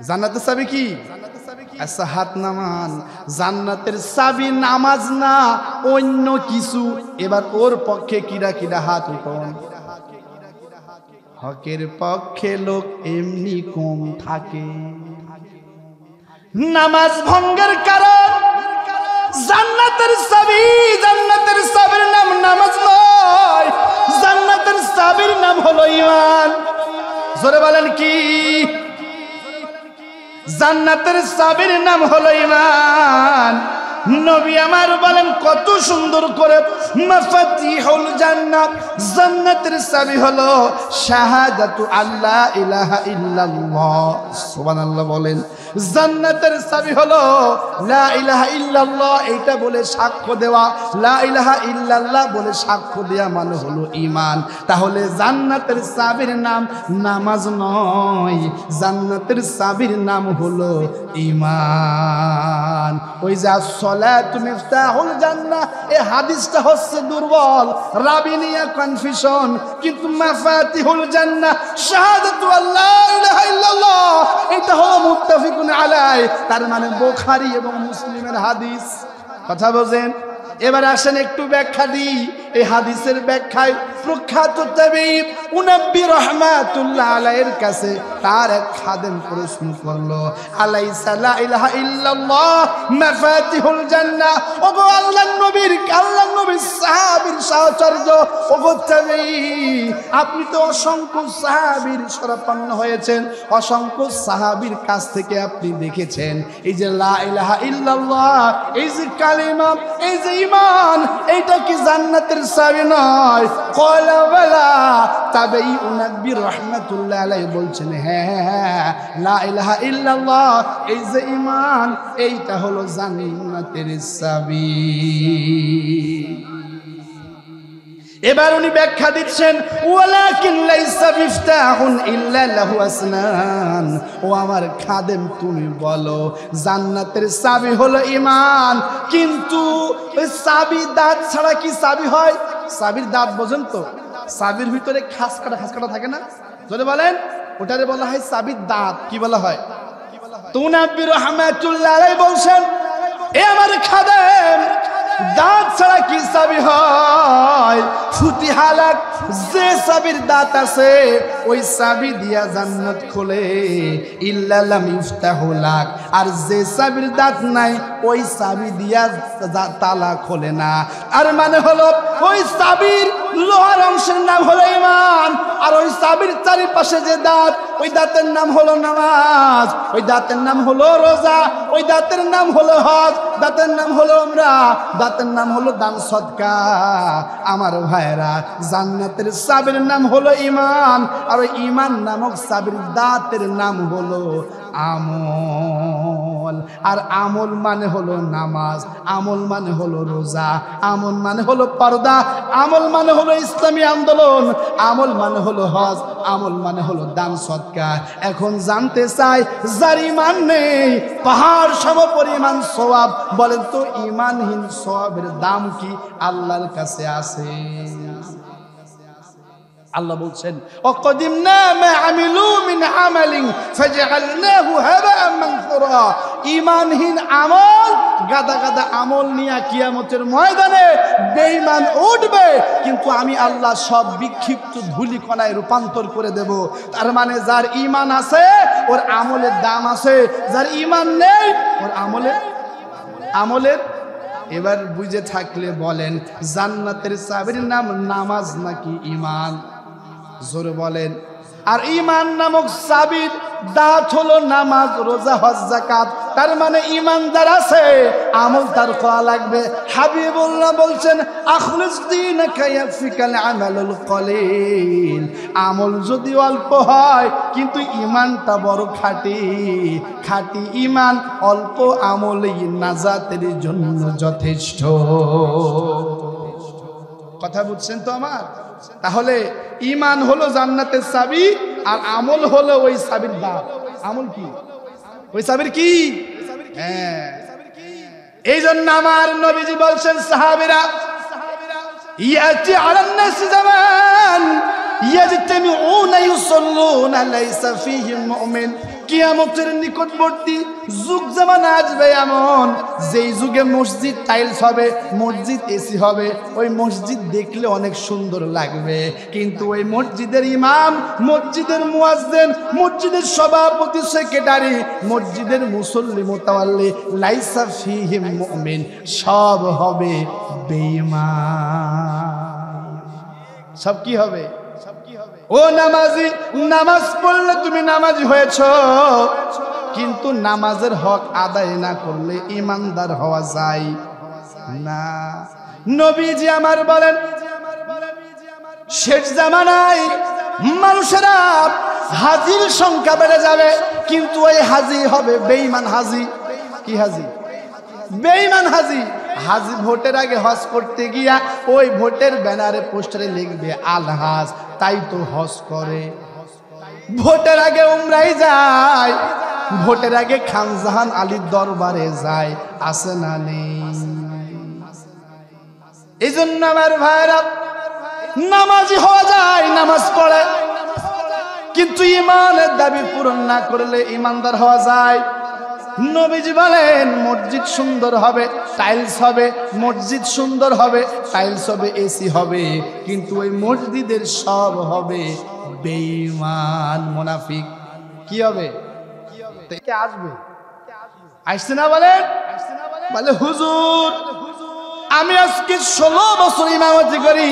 জান্নাতের চাবি কি? আচ্ছা হাত নামান। জান্নাতের চাবি নামাজ না, অন্য কিছু। এবার ওর পক্ষে কিরা কিরা হাত উঠান। হকের পক্ষে লোক এমনি কম থাকে। নামাজ ভঙ্গের কারণ জান্নাতের চাবি। জান্নাতের চাবির নাম নামাজ নয়, জান্নাতের চাবির নাম হলো ঈমান। জোরে বলেন কি? জান্নাতের চাবির নাম হলো ঈমান। নবী আমার বলেন কত সুন্দর করে, মাফাতিহুল জান্নাত, জান্নাতের চাবি হলো শাহাদাতু আল্লা ইলাহা ইল্লাল্লাহ। সুবহানাল্লাহ বলেন। জান্নাতের চাবি হলো লা ইলাহা ইল্লাল্লাহ, এইটা বলে সাক্ষ্য দেওয়া। লা ইলাহা ইল্লাল্লাহ বলে সাক্ষ্য দেওয়া মানে হলো ঈমান। তাহলে জান্নাতের চাবির নাম নামাজ নয়, জান্নাতের চাবির নাম হলো ঈমান। ওই যে আসসালাতু মিফতাহুল জান্নাহ, এই হাদিসটা হচ্ছে দুর্বল, রাবি নিয়ে কনফিউশন। কিন্তু মাফাতিহুল জান্নাহ শাহাদাতু আল্লা ইলাহা ইল্লাল্লাহ, এটা হলো মুত্তাফিকুন আলাইহি, তার মানে বুখারী এবং মুসলিমের হাদিস। কথা বোঝেন? এবার আসেন একটু ব্যাখ্যা দিই। এই হাদিসের ব্যাখ্যায় প্রখ্যাত তাবেঈ মুনাব্বি রাহমাতুল্লাহ আলাইহির কাছে তার এক খাদেম প্রশ্ন করলো, আলাইসা লা ইলাহা ইল্লাল্লাহ মাফাতিহুল জান্নাহ? ওগো আল্লাহর নবীর সাহাবীর সাহচর্য, ওগো তাবেঈ, আপনি তো অসংখ্য সাহাবীর শরণাপন্ন হয়েছেন, অসংখ্য সাহাবীর কাছ থেকে আপনি দেখেছেন এই যে লা ইলাহা ইল্লাল্লাহ, এই যে কালিমা, এই যে ঈমান, এইটা কি জান্নাতের চাবি নয়? ক্বালা বালা। তাবেঈ মুনাব্বি রাহমাতুল্লাহ আলাইহি বলছেন, হ্যাঁ, লা ইলাহা ইল্লাল্লাহ, এই যে ঈমান, এইটা হলো জান্নাতের চাবি। এবার উনি ব্যাখ্যা দিচ্ছেন, ওয়ালাকিন লাইসা মিফতাহুন ইল্লা লাহু আসনান। ও আমার খাদেম, তুমি বলো জান্নাতের চাবি হলো ঈমান, কিন্তু ওই চাবি দাঁত ছাড়া কি চাবি হয়? চাবির দাঁত বোঝেন তো? চাবির ভিতরে খাস কাটা থাকে না? যদি বলেন, ওটারে বলা হয় চাবির দাঁত। কি বলা হয়? মুনাব্বি রাহমাতুল্লাহ আলাইহি বলছেন, এ আমার খাদেম, দাঁত ছাড়া কি চাবি হয়? ফুটি হালাক, যে চাবির দাঁত আছে ওই চাবি দিয়া জান্নাত খোলে, ইল্লা লাম ইফতাহু লাক। আর যে চাবির দাঁত নাই ওই চাবি দিয়া তালা খোলে না। আর মানে হলো ওই চাবির লোহার অংশের নাম হলো ঈমান, আর ওই চাবির চারিপাশে যে দাঁত, ওই দাঁতের নাম হলো নামাজ, ওই দাঁতের নাম হলো রোজা, ওই দাঁতের নাম হলো হজ, দাঁতের নাম হলো উমরা, দাঁতের নাম হলো দান সদকা। আমার ভাইরা, জান্নাতের চাবির নাম হলো ঈমান, আর ওই ঈমান নামক চাবির দাঁতের নাম হলো আমল। আর আমল মানে হলো নামাজ, আমল মানে হলো রোজা, আমল মানে হলো পর্দা, আমল মানে হলো ইসলামী আন্দোলন, আমল মানে হলো হজ, আমল মানে হলো দান সদকা। এখন জানতে চাই, যার ঈমান নেই পাহাড় সম পরিমাণ সওয়াব, বলেন তো ঈমানহীন সওয়াবের দাম কি আল্লাহর কাছে আছে? আল্লাহ বলছেন, ওয়াকাদিমনা মা আমিলু মিন আমালিন ফাজআলনাহু হাবাআন মানসুরা। ঈমানহীন আমল, গাদা গাদা আমল নিয়ে কিয়ামতের ময়দানে বেঈমান উঠবে, কিন্তু আমি আল্লাহ সব বিক্ষিপ্ত ধুলিকণায় রূপান্তর করে দেব। তার মানে যার ঈমান আছে ওর আমলের দাম আছে, যার ঈমান নেই ওর আমলের। এবার বুঝে থাকলে বলেন, জান্নাতের চাবির নাম নামাজ নাকি ঈমান? জোরে বলেন। আর ঈমান নামক চাবির দাঁত হলো নামাজ, রোজা, হজ, যাকাত। তার মানে ঈমানদার আছে, আমল তার করা লাগবে। হাবিবুল্লাহ বলছেন, আখলিস দীনাকা ইয়াকফিকাল আমালুল কলিল। আমল যদি অল্প হয় কিন্তু ঈমানটা বড় খাঁটি, খাঁটি ঈমান অল্প আমলই নাজাতের জন্য যথেষ্ট। কথা বুঝছেন তো আমার? তাহলে ঈমান হলো জান্নাতের চাবি, আর আমল হলো ওই চাবির দাঁত। আমল কি? ওই চাবির কি? হ্যাঁ, এই জন্য আমার নবীজি বলছেন, সাহাবীরা, ইয়াতি আলান নাস জামান ইয়াজতামিউনা ইউসাল্লুনা লাইসা ফীহিম মুমিন। কিয়ামতের নিকটবর্তী যুগ জামানা আসবে এমন, যেই যুগে মসজিদ টাইলস হবে, মসজিদ এসি হবে, ওই মসজিদ দেখলে অনেক সুন্দর লাগবে, কিন্তু ওই মসজিদের ইমাম, মসজিদের মুয়াজ্জিন, মসজিদের সভাপতি, সেক্রেটারি, মসজিদের মুসল্লি, মুতাওয়াল্লি, লাইসা ফীহিম মুমিন, সব হবে বেঈমান। সব কি হবে? ও নামাজি, নামাজ পড়লে তুমি নামাজি হয়েছো, কিন্তু নামাজের হক আদায় না করলে ঈমানদার হওয়া যায় না। নবীজি আমার বলেন, শেষ জামানায় মানুষেরা হাজির সংখ্যা বেড়ে যাবে, কিন্তু ওই হাজি হবে বেঈমান হাজি। কি হাজি? বেঈমান হাজি। হাজি ভোটের আগে হজ করতে গিয়া ওই ভোটের ব্যানারে পোস্টারে লিখবে আল হাজ, তাই তো হজ করে। ভোটের আগে উমরাই যায়, ভোটের আগে খান জাহান আলীর দরবারে যায়, আছে না নেই? এই জন্য আমার ভাইরা, নামাজি হওয়া যায়, নামাজ পড়ে, কিন্তু ঈমানের দাবি পূরণ না করলে ঈমানদার হওয়া যায়। নবীজি বলেন, মসজিদ সুন্দর হবে, টাইলস হবে, মসজিদ সুন্দর হবে, টাইলস হবে, এসি হবে, কিন্তু ওই মসজিদের সব হবে বেঈমান, মুনাফিক। কি হবে? কে আসবে? আসছে না বলেন? বলে, হুজুর আমি আজকে 16 বছর ইমামতি করি,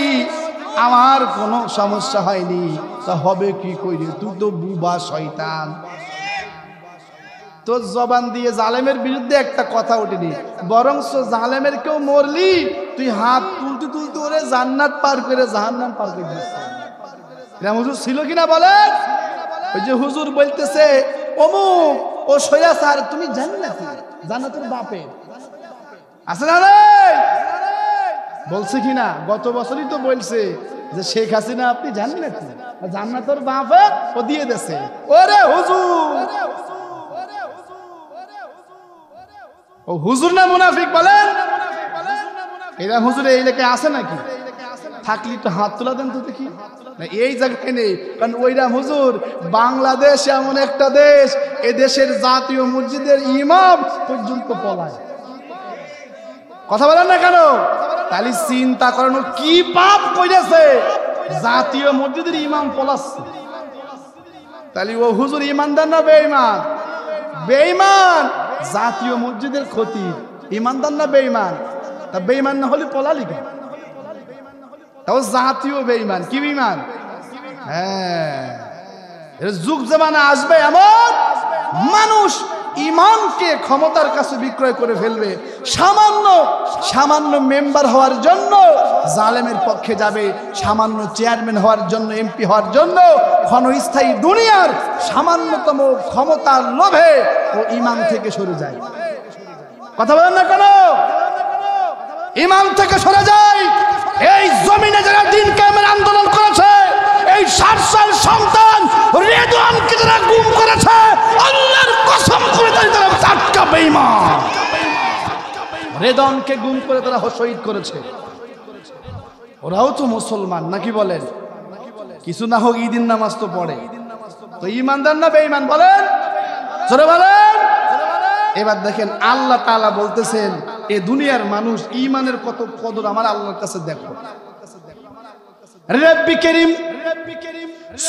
আমার কোনো সমস্যা হয়নি। তা হবে কি কইরে? তুই তো বুবা শয়তান। তোর জবান দিয়ে জালেমের বিরুদ্ধে একটা কথা ওঠেনি, বরংস জালেমের কেউ মরলি তুই হাত তুলতে তুলতে ওরে জান্নাত পার করে জাহান্নাম পার করে দিচ্ছে। এরকম হুজুর ছিল কিনা বলেন? ওই যে হুজুর বলতেছে, অমুক ও সৈয়াসার, তুমি জান্নাতি, জান্নাতের বাপে আছে না রে? বলছে কিনা? গত বছরই তো বলছে যে শেখ হাসিনা আপনি জান্নাতি, জান্নাতের বাপে ও দিয়ে দেছে। ওরে হুজুর, ও হুজুর না মুনাফিক বলেন? এরা হুজুর এই এলাকায় আছে নাকি? থাকলে তো হাত তোলা দেন তো দেখি। এই জায়গায় নেই, কারণ ওইরা হুজুর বাংলাদেশ এমন একটা দেশ, এ দেশের জাতীয় মসজিদের ইমাম পর্যন্ত পলায়। কথা বলেন না কেন? তাহলে চিন্তা করেন কি পাপ কইরাছে, জাতীয় মসজিদের ইমাম পলাচ্ছে। তাহলে ও হুজুর ইমানদার না বেঈমান? বেঈমান। জাতীয় মসজিদের ক্ষতি, ইমানদার না বেঈমান? তা বেঈমান না হলে পলালি কেন? তাও জাতীয় বেঈমান। কি বেঈমান? হ্যাঁ, এর যুগ জামানা আসবে এমন মানুষ ইমানকে ক্ষমতার কাছে বিক্রয় করে ফেলবে। সামান্য মেম্বার হওয়ার জন্য জালেমের পক্ষে যাবে, সামান্য চেয়ারম্যান হওয়ার জন্য, এমপি হওয়ার জন্য, ক্ষণস্থায়ী দুনিয়ার সামান্যতম ক্ষমতার লোভে ও ইমান থেকে সরে যায়। কথা বলেন না কেন? ইমান থেকে সরে যায়। এই জমিনে যারা দিন কায়েমের আন্দোলন করেছে, এই 60 সাল সন্তান রেদওয়ানকে যারা গুম করেছে, আল্লাহর কসম করে তারা চাটকা বেঈমান। রেদওয়ানকে গুম করে তারা শহীদ করেছে। ওরাও তো মুসলমান, নাকি বলেন? কিছু না হোক ঈদের নামাজ তো পড়ে, তো ইমানদার না বেঈমান বলেন? জোরে বলেন। এবার দেখেন আল্লাহ তাআলা বলতেছেন, এ দুনিয়ার মানুষ ইমানের কত কদর আমার আল্লাহর কাছে দেখো। রব্বি করিম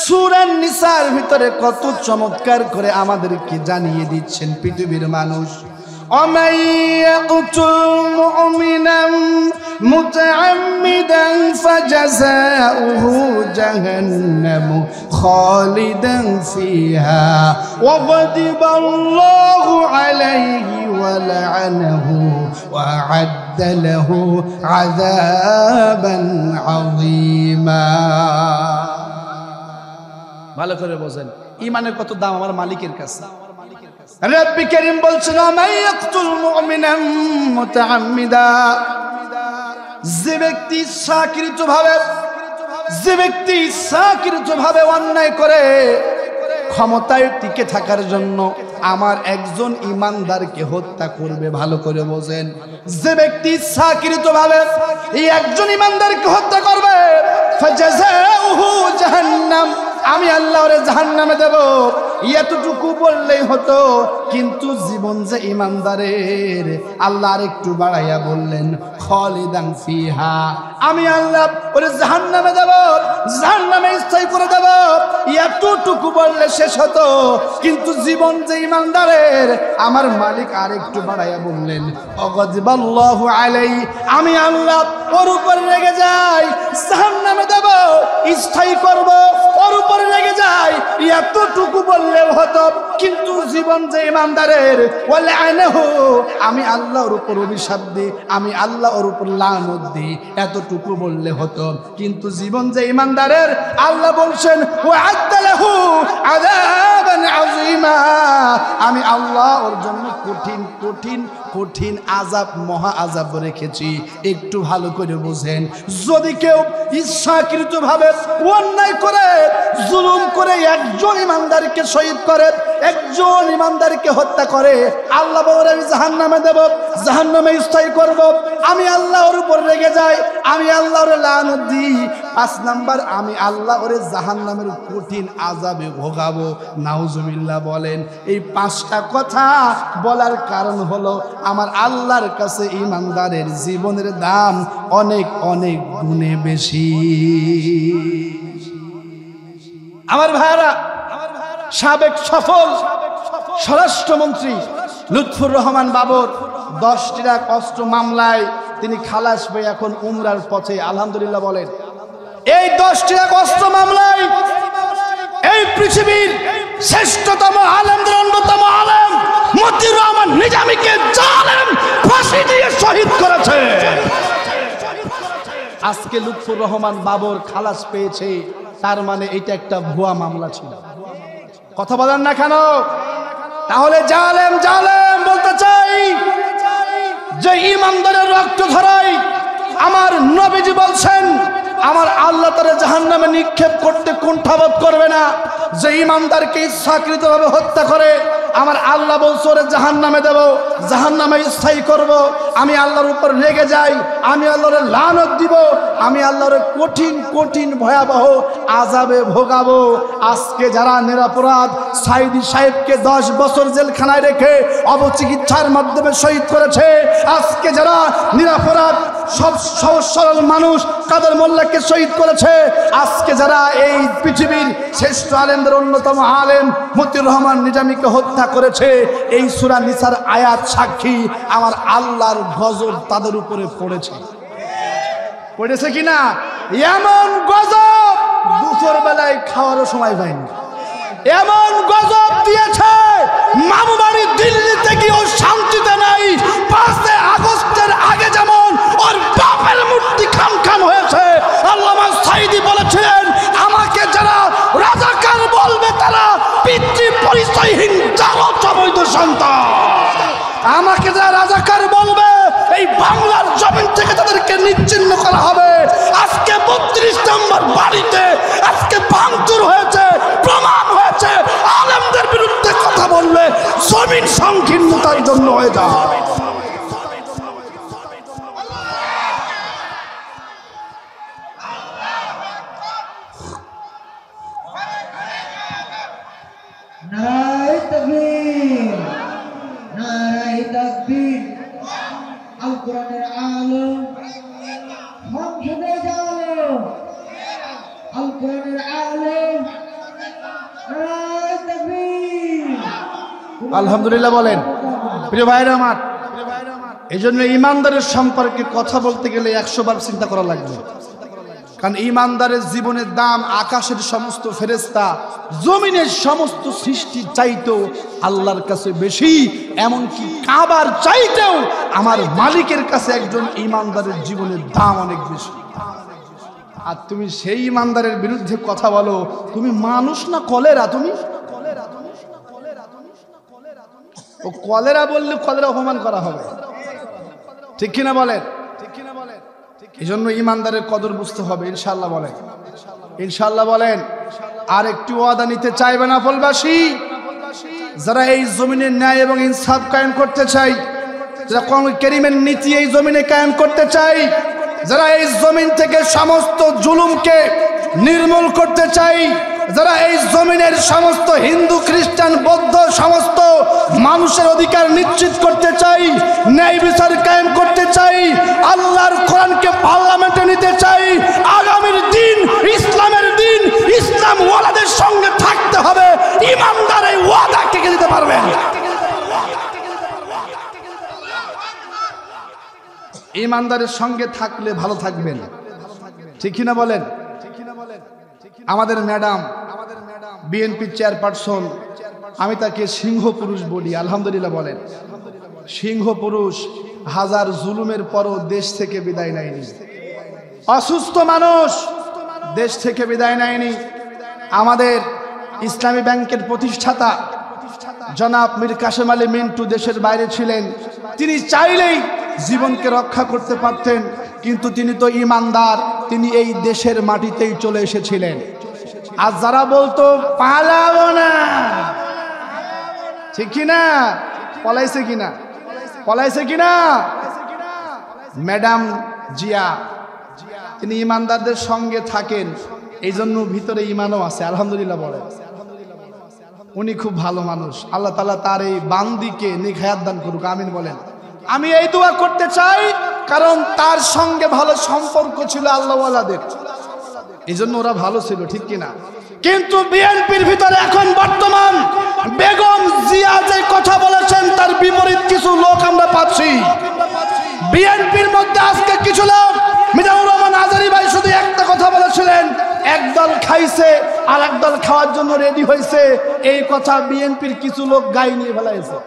সূরা নিসার ভিতরে কত চমৎকার করে আমাদেরকে জানিয়ে দিচ্ছেন পৃথিবীর মানুষ। ومن يقتل مؤمنا متعمدا فجزاؤه جهنم خالدا فيها وغضب الله عليه ولعنه وأعد له عذابا عظيما। ভালো করে বোঝেন ইমানের কত দাম আমার মালিকের কাছে। রব্বি করিম বলছেন, মাইয়াকতুল মুমিনান মুতাআম্মিদা, যে ব্যক্তি ইচ্ছাকৃতভাবে অন্যায় করে ক্ষমতায় টিকে থাকার জন্য আমার একজন ইমানদারকে হত্যা করবে। ভালো করে বোঝেন, যে ব্যক্তি ইচ্ছাকৃতভাবে এই একজন ইমানদারকে হত্যা করবে, ফাজাযাউহু জাহান্নাম, আমি আল্লাহ ওরে জাহান্নামে দেব। এতটুকু বললেই হতো, কিন্তু জীবন যে ইমানদারের, আল্লাহ আর একটু বাড়াইয়া বললেন খালিদান ফিহা, আমি আল্লাহ ওরে জাহান্নামে দেব, জাহান্নামে স্থায়ী করে দেব। এতটুকু বললে শেষ হতো, কিন্তু জীবন যে ইমানদারের, আমার মালিক আর একটু বাড়াইয়া বললেন অগযবাল্লাহু আলাইহি, আমি আল্লাহ ওর উপর রেগে যাই, জাহান্নামে দেব, স্থায়ী করব, ওর উপর রেগে যাই। এতটুকু বললেও হতো, কিন্তু জীবন যে ইমানদারের, ওয়ালানাহু, আমি আল্লাহ ওর উপর অভিশাপ দিই, আমি আল্লাহ ওর উপর লানত দিই, এতটুকু বললে হতো। কিন্তু জীবন যে ইমানদারের, আল্লাহ বলছেন ওয়া'আদ্দা লাহু আযাবান আযীমা, আমি আল্লাহ ওর জন্য কঠিন কঠিন কঠিন আযাব, মহা আযাব রেখেছি। একটু ভালো করে বোঝেন, যদি কেউ ইচ্ছাকৃতভাবে অন্যায় করে, জুলুম করে একজন ইমানদারকে শহীদ করে, একজন ইমানদারকে হত্যা করে, আল্লাহ বলে আমি জাহান্নামে দেব, জাহান্নামে স্থায়ী করব, আমি আল্লাহ ওর উপর রেগে যাই, আমি আল্লাহ ওরে লানত দিই। 5 নাম্বার, আমি আল্লাহ ওরে জাহান্নামের কঠিন আযাবে ভোগাবো। নাউজুবিল্লাহ বলেন। এই 5টা কথা বলার কারণ হলো, আমার আল্লাহর কাছে ইমানদারের জীবনের দাম অনেক অনেক গুণে বেশি। আমার ভাইরা, সাবেক সফল স্বরাষ্ট্রমন্ত্রী লুৎফুর রহমান বাবর 10টি অস্ত্র মামলায় তিনি খালাস পেয়ে এখন উমরার পথে, আলহামদুলিল্লাহ বলেন। এই 10টি অস্ত্র মামলায় এই পৃথিবীর শ্রেষ্ঠতম আলেমদের অন্যতম আলেম মতিউর রহমান নিজামীকে জালেম ফাঁসি দিয়ে শহীদ করেছে। আজকে লুৎফুর রহমান বাবর খালাস পেয়েছে, তার মানে এটা একটা ভুয়া মামলা ছিল। কথা বলেন না কেন? তাহলে জালেম জালেম বলতে চাই, যে ইমানদারের রক্ত ঝরাই আমার নবীজি বলছেন, আমার আল্লাহ তারে জাহান্নামে নিক্ষেপ করতে কুণ্ঠাবোধ করবে না। যে ইমানদারকে ইচ্ছাকৃতভাবে হত্যা করে, আমার আল্লাহ বলছে ওরে জাহান্নামে দেব, জাহান্নামে স্থায়ী করব। আমি আল্লাহর উপর রেগে যাই, আমি আল্লাহর লানত দিব, আমি আল্লাহর কঠিন কঠিন ভয়াবহ আযাবে ভোগাবো। আজকে যারা নিরপরাধ সাইদি সাহেবকে 10 বছর জেলখানায় রেখে অবচিকিৎসার মাধ্যমে শহীদ করেছে, আজকে যারা নিরপরাধ সব সহজ সরল মানুষ কাদের মোল্লাকে শহীদ করেছে, আজকে যারা এই পৃথিবীর শ্রেষ্ঠ আলেমদের অন্যতম আলেম মতিউর রহমান নিজামীকে হত্যা করেছে, এই সূরা নিসার আয়াত সাক্ষী আমার আল্লাহর গজব তাদের উপরে পড়েছে। পড়েছে কিনা? এমন গজব দুপুর বেলায় খাওয়ারও সময় পায়নি, এমন গজব দিয়েছে মামু বাড়ি দিল্লিতে গিয়েও শান্তিতে নাই। 5 আগস্টের আগে যেমন ওর বাপের মূর্তি খান খান হয়েছে, আল্লামা সাঈদী বলেছিলেন আমাকে যারা রাজাকার বলবে তারা পিতৃ পরিচয়হীন জারজ অবৈধ সন্তান। আমাকে যারা রাজাকার বলবে এই বাংলার জমিন থেকে তাদেরকে নিচ্ছিন্ন করা হবে। আজকে 32 নম্বর বাড়িতে আজকে ভাঙচুর হয়েছে, প্রমাণ হয়েছে আলেমদের বিরুদ্ধে কথা বললে জমিন সংকীর্ণতার জন্য হয়ে যায়। নারায়ে তাকবীর, নারায়ে তাকবীর। আল কোরআনের আলো সংসদে যাও, আল কোরআনের আলো, নারায়ে তাকবীর। আলহামদুলিল্লাহ বলেন। প্রিয় ভাইরা আমার, এই জন্য ইমানদারের সম্পর্কে কথা বলতে গেলে 100 বার চিন্তা করা লাগবে। কারণ ইমানদারের জীবনের দাম আকাশের সমস্ত ফেরেশতা জমিনের সমস্ত সৃষ্টি চাইতেও আল্লাহর কাছে বেশি, এমনকি কাবার চাইতেও আমার মালিকের কাছে একজন ইমানদারের জীবনের দাম অনেক বেশি। আর তুমি সেই ইমানদারের বিরুদ্ধে কথা বলো, তুমি মানুষ না কলেরা? তুমি ও কলেরা বললে কলেরা অপমান করা হবে, ঠিক কিনা বলেন? এই জন্য ইমানদারের কদর বুঝতে হবে। ইনশাআল্লাহ বলেন, ইনশাআল্লাহ বলেন। আর একটু ওয়াদা নিতে চাইবে না ফলবাসী? যারা এই জমিনের ন্যায় এবং ইনসাফ কায়েম করতে চাই, যারা কোরআন কারীমের নীতি এই জমিনে কায়েম করতে চাই, যারা এই জমিন থেকে সমস্ত জুলুমকে নির্মূল করতে চাই, যারা এই জমিনের সমস্ত হিন্দু খ্রিস্টান বৌদ্ধ সমস্ত মানুষের অধিকার নিশ্চিত করতে চাই, ন্যায় বিচার কায়েম করতে চাই, আল্লাহর কোরআনকে পার্লামেন্টে নিতে চাই, আগামীর দিন ইসলামের দিন ইসলাম ওয়ালাদের সঙ্গে থাকতে হবে। ইমানদার এই ওয়াদা কে দিতে পারবেন? ইমানদারের সঙ্গে থাকলে ভালো থাকবেন, ঠিক কিনা বলেন? আমাদের ম্যাডাম বিএনপি চেয়ারপারসন, আমি তাকে সিংহ পুরুষ বলি। আলহামদুলিল্লাহ বলেন। সিংহ পুরুষ হাজার জুলুমের পরও দেশ থেকে বিদায় নেয়নি। অসুস্থ মানুষ দেশ থেকে বিদায় নেয়নি। আমাদের ইসলামী ব্যাংকের প্রতিষ্ঠাতা জনাব মীর কাসেম আলী মিন্টু দেশের বাইরে ছিলেন, তিনি চাইলেই জীবনকে রক্ষা করতে পারতেন, কিন্তু তিনি তো ইমানদার, তিনি এই দেশের মাটিতেই চলে এসেছিলেন। আর যারা বলতো পালাবো না, ঠিক কিনা? পলাইছে কিনা? পলাইছে কিনা? ম্যাডাম জিয়া তিনি ইমানদারদের সঙ্গে থাকেন, এই জন্য ভিতরে ইমানও আছে। আলহামদুলিল্লাহ বলেন। উনি খুব ভালো মানুষ। আল্লাহ তাআলা তার এই বান্দিকে নেক হায়াত দান করুক, আমিন বলেন। আমি এই দোয়া করতে চাই, কারণ তার সঙ্গে ভালো সম্পর্ক ছিল আল্লাহওয়ালাদের, এই জন্য ওরা ভালো ছিল, ঠিক কিনা? কিন্তু বিএনপির ভিতরে এখন বর্তমান বেগম জিয়া যে কথা বলেছেন তার বিপরীত কিছু লোক আমরা পাচ্ছি। বিএনপির মধ্যে আজকে কিছু লোক, মিজানুর রহমান আজারী ভাই শুধু একটা কথা বলেছিলেন, একদল খাইছে আর একদল খাওয়ার জন্য রেডি হয়েছে, এই কথা বিএনপির কিছু লোক গায়ে নিয়ে ফেলাইছে।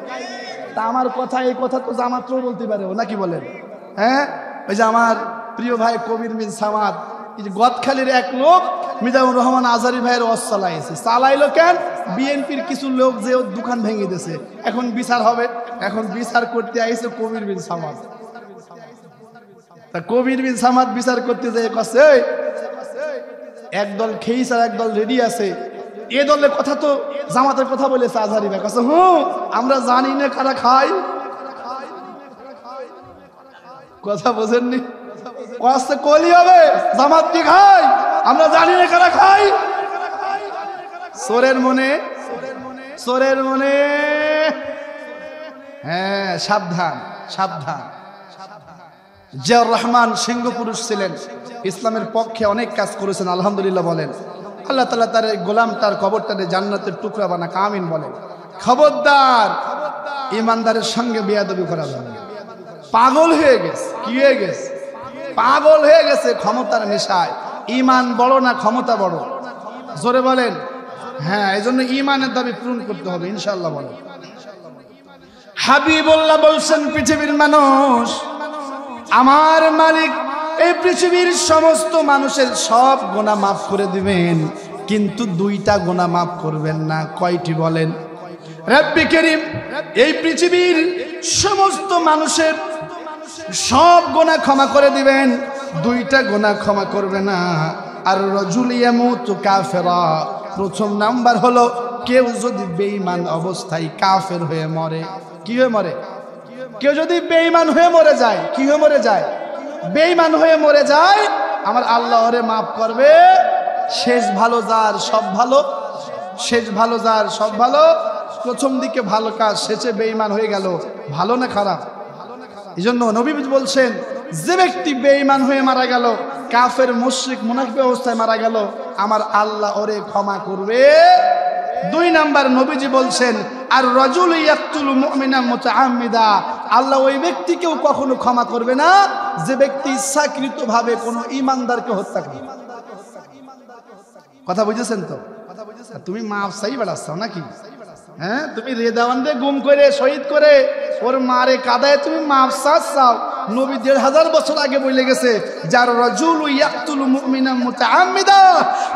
তা আমার কথা, এই কথা তো জামাতও বলতে পারে, নাকি বলেন? হ্যাঁ, ওই যে আমার প্রিয় ভাই কবির বিন সামাদ, এই যে গদখালির এক লোক মিজানুর রহমান আজারী ভাইয়ের ওয়াজ চালাইছে। চালাইলো কেন? বিএনপির কিছু লোক যে ওর দোকান ভেঙে দিয়েছে, এখন বিচার হবে, এখন বিচার করতে আইছে কবির বিন সামাদ। তা কবির বিন সামাদ বিচার করতে যায় কাছে একদল খেয়েছে আর একদল রেডি আছে, এ দলের কথা তো জামাতের কথা বলেছে আজহারি ভাই কাছে, আমরা জানি না কারা খাই। কথা বোঝেননি? কাছে কলি হবে জামাত কি খায়, আমরা জানি না কারা খাই। সোরের মনে, সোরের মনে, হ্যাঁ সাবধান সাবধান। জিয়াউর রহমান সিংহ পুরুষ ছিলেন, ইসলামের পক্ষে অনেক কাজ করেছেন, আলহামদুলিল্লাহ বলেন। আল্লাহ তাআলা তার গোলামটার কবরটারে জান্নাতের টুকরা বানাক, আমিন বলেন। খবরদার ইমানদারের সঙ্গে বেয়াদবি করা যাবে না। পাগল হয়ে গেছে, কি হয়ে গেছে? পাগল হয়ে গেছে ক্ষমতার নেশায়। ইমান বড় না ক্ষমতা বড়? জোরে বলেন। হ্যাঁ, এই জন্য ইমানের দাবি পূরণ করতে হবে ইনশাআল্লাহ বলেন। হাবিবুল্লাহ বলছেন, পৃথিবীর মানুষ, আমার মালিক এই পৃথিবীর সমস্ত মানুষের সব গুনাহ মাফ করে দিবেন, কিন্তু দুইটা গুনাহ মাফ করবেন না। কয়টি বলেন? রব্বি করিম এই পৃথিবীর সমস্ত মানুষের সব গুনাহ ক্ষমা করে দিবেন, দুইটা গুনাহ ক্ষমা করবে না। আর রাজুল ইয়ামুতু কাফিরা, প্রথম নাম্বার হলো কেউ যদি বেঈমান অবস্থায় কাফের হয়ে মরে। কি হয়ে মরে? কেউ যদি বেঈমান হয়ে মরে যায়, কি হয়ে মরে যায়? বেঈমান হয়ে মরে যায়, আমার আল্লাহ ওরে মাফ করবে। শেষ ভালো যার সব ভালো, শেষ ভালো যার সব ভালো। প্রথম দিকে ভালো কাজ, শেষে বেঈমান হয়ে গেল, ভালো না খারাপ? এই জন্য নবী বলছেন, যে ব্যক্তি বেঈমান হয়ে মারা গেল, কাফের মুশরিক মুনাফিক অবস্থায় মারা গেল, আমার আল্লাহ ওরে ক্ষমা করবে। দুই নাম্বার নবীজি বলছেন, আর রাজুল ইয়াকতুলু মুমিনান মুতাআম্মিদা, আল্লাহ ওই ব্যক্তিকেও কখনো ক্ষমা করবে না যে ব্যক্তি ইচ্ছাকৃতভাবে কোনো ঈমানদারকে হত্যা করে। কথা বুঝেছেন তো? তুমি মাফ চাই বেড়াচ্ছ নাকি? হ্যাঁ, তুমি রেদাওয়ানদের গুম করে শহীদ করে ওর মারে কাদায় তুমি মাফ চাও। নবী ১৫০০ বছর আগে বলে গেছে, যার রাজুলু ইয়াকতুলু মুমিনান মুতাআম্মিদা,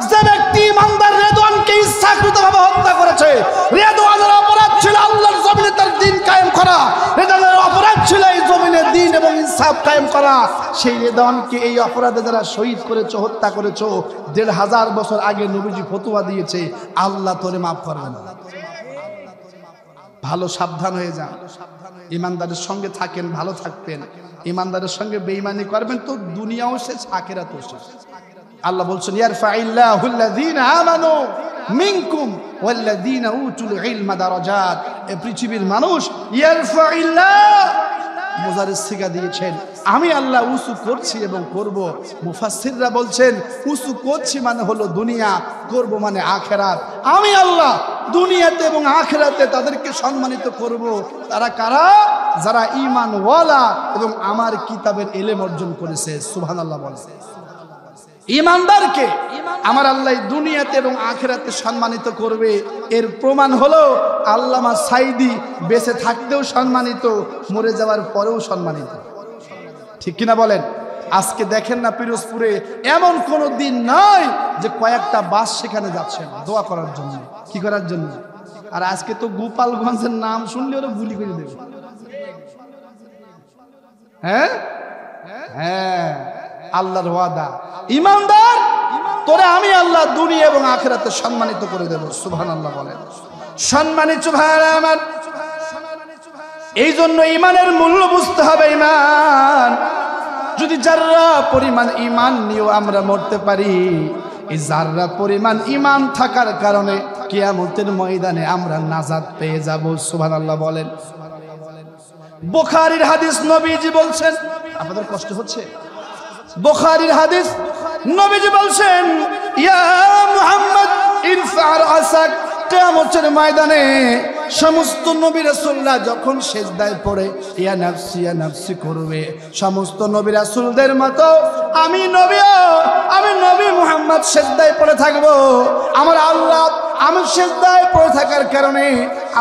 যে ব্যক্তি ইমানদার রেদওয়ানকে ইচ্ছাকৃতভাবে হত্যা করেছে। রেদওয়ানের অপরাধ ছিল আল্লাহর জমিনে তার দ্বীন কায়েম করা, রেদওয়ানের অপরাধ ছিল এই জমিনে দ্বীন এবং ইনসাফ কায়েম করা। সেই রেদওয়ানকে এই অপরাধে যারা শহীদ করেছো, হত্যা করেছো, ১৫০০ বছর আগে নবীজি ফতোয়া দিয়েছে, আল্লাহ তোরে মাফ করবে না। ভালো সাবধান হয়ে যান, ইমানদারের সঙ্গে থাকেন, ভালো থাকবেন। ইমানদারের সঙ্গে বেঈমানি করবেন তো দুনিয়াও শেষ, আখিরাতও শেষ। আল্লাহ বলছেন, ইয়ারফাইল্লাহুল্লাযীনা আমানু মিনকুম ওয়াল্লাযীনা উতুল ইলমা দারাজাত। এই পৃথিবীর মানুষ ইয়ারফাইল্লাহ মুজারিস সিগা দিয়েছেন, আমি আল্লাহ উঁচু করছি এবং করব। মুফাসসিররা বলছেন, উঁচু করছি মানে হলো দুনিয়া, করব মানে আখিরাত। আমি আল্লাহ দুনিয়াতে এবং আখিরাতে তাদেরকে সম্মানিত করব। তারা কারা? যারা ঈমানওয়ালা এবং আমার কিতাবের ইলম অর্জন করেছে। সুবহানাল্লাহ বলেন। ঈমানদারকে আমার আল্লাহ দুনিয়াতে এবং আখিরাতে সম্মানিত করবে। এর প্রমাণ হলো আল্লামা সাইদি বেঁচে থাকতেও সম্মানিত, মরে যাওয়ার পরেও সম্মানিত। ঠিক কিনা বলেন? আজকে দেখেন না পিরোজপুরে এমন কোনো দিন নাই যে কয়েকটা বাস সেখানে যাচ্ছেন দোয়া করার জন্য। কি করার জন্য? আর আজকে তো গোপালগঞ্জের নাম শুনলে ওরা গুলি করে দেবে। হ্যাঁ হ্যাঁ, আল্লাহর ওয়াদা, ঈমানদার তোরে আমি আল্লাহ দুনিয়া এবং আখিরাতে সম্মানিত করে দেব। সুবহানাল্লাহ বলেন। সম্মানিত ভাইরা আমার, এই জন্য ঈমানের মূল্য বুঝতে হবে। ঈমান যদি যাররা পরিমাণ ঈমান নিয়েও আমরা মরতে পারি, এই যাররা পরিমাণ ঈমান থাকার কারণে কিয়ামতের ময়দানে আমরা নাজাত পেয়ে যাব। সুবহানাল্লাহ বলেন। বুখারীর হাদিস, নবীজি বলছেন, আপনাদের কষ্ট হচ্ছে? বুখারীর হাদিস, নবীজি বলছেন, ইয়া মুহাম্মদ ইরফা রাসাক। কিয়ামতের ময়দানে সমস্ত নবী রাসূলরা যখন সিজদায় পড়ে ইয়া নাফসি করবে, সমস্ত নবী রাসূলদের মতো আমি নবী মুহাম্মদ সিজদায় পড়ে থাকবো। আমার আল্লাহ আমি সিজদায় পড়ে থাকার কারণে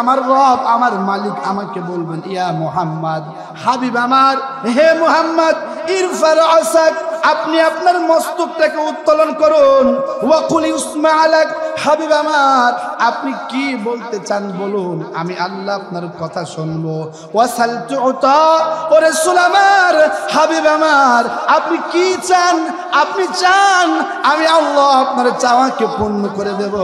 আমার রব, আমার মালিক আমাকে বলবেন, ইয়া মুহাম্মদ, হাবিব আমার, হে মুহাম্মদ, ইরফা রাসাক, আপনি আপনার মস্তকটাকে উত্তোলন করুন। ওয়াকুল ইসমা আলাক, হাবিব আমার আপনি কি বলতে চান বলুন, আমি আল্লাহ আপনার কথা শুনবো। ওয়াসাল তুতা, ও রাসূল আমার, হাবিব আমার আপনি কি চান, আপনি চান আমি আল্লাহ আপনার চাওয়াকে পূর্ণ করে দেব।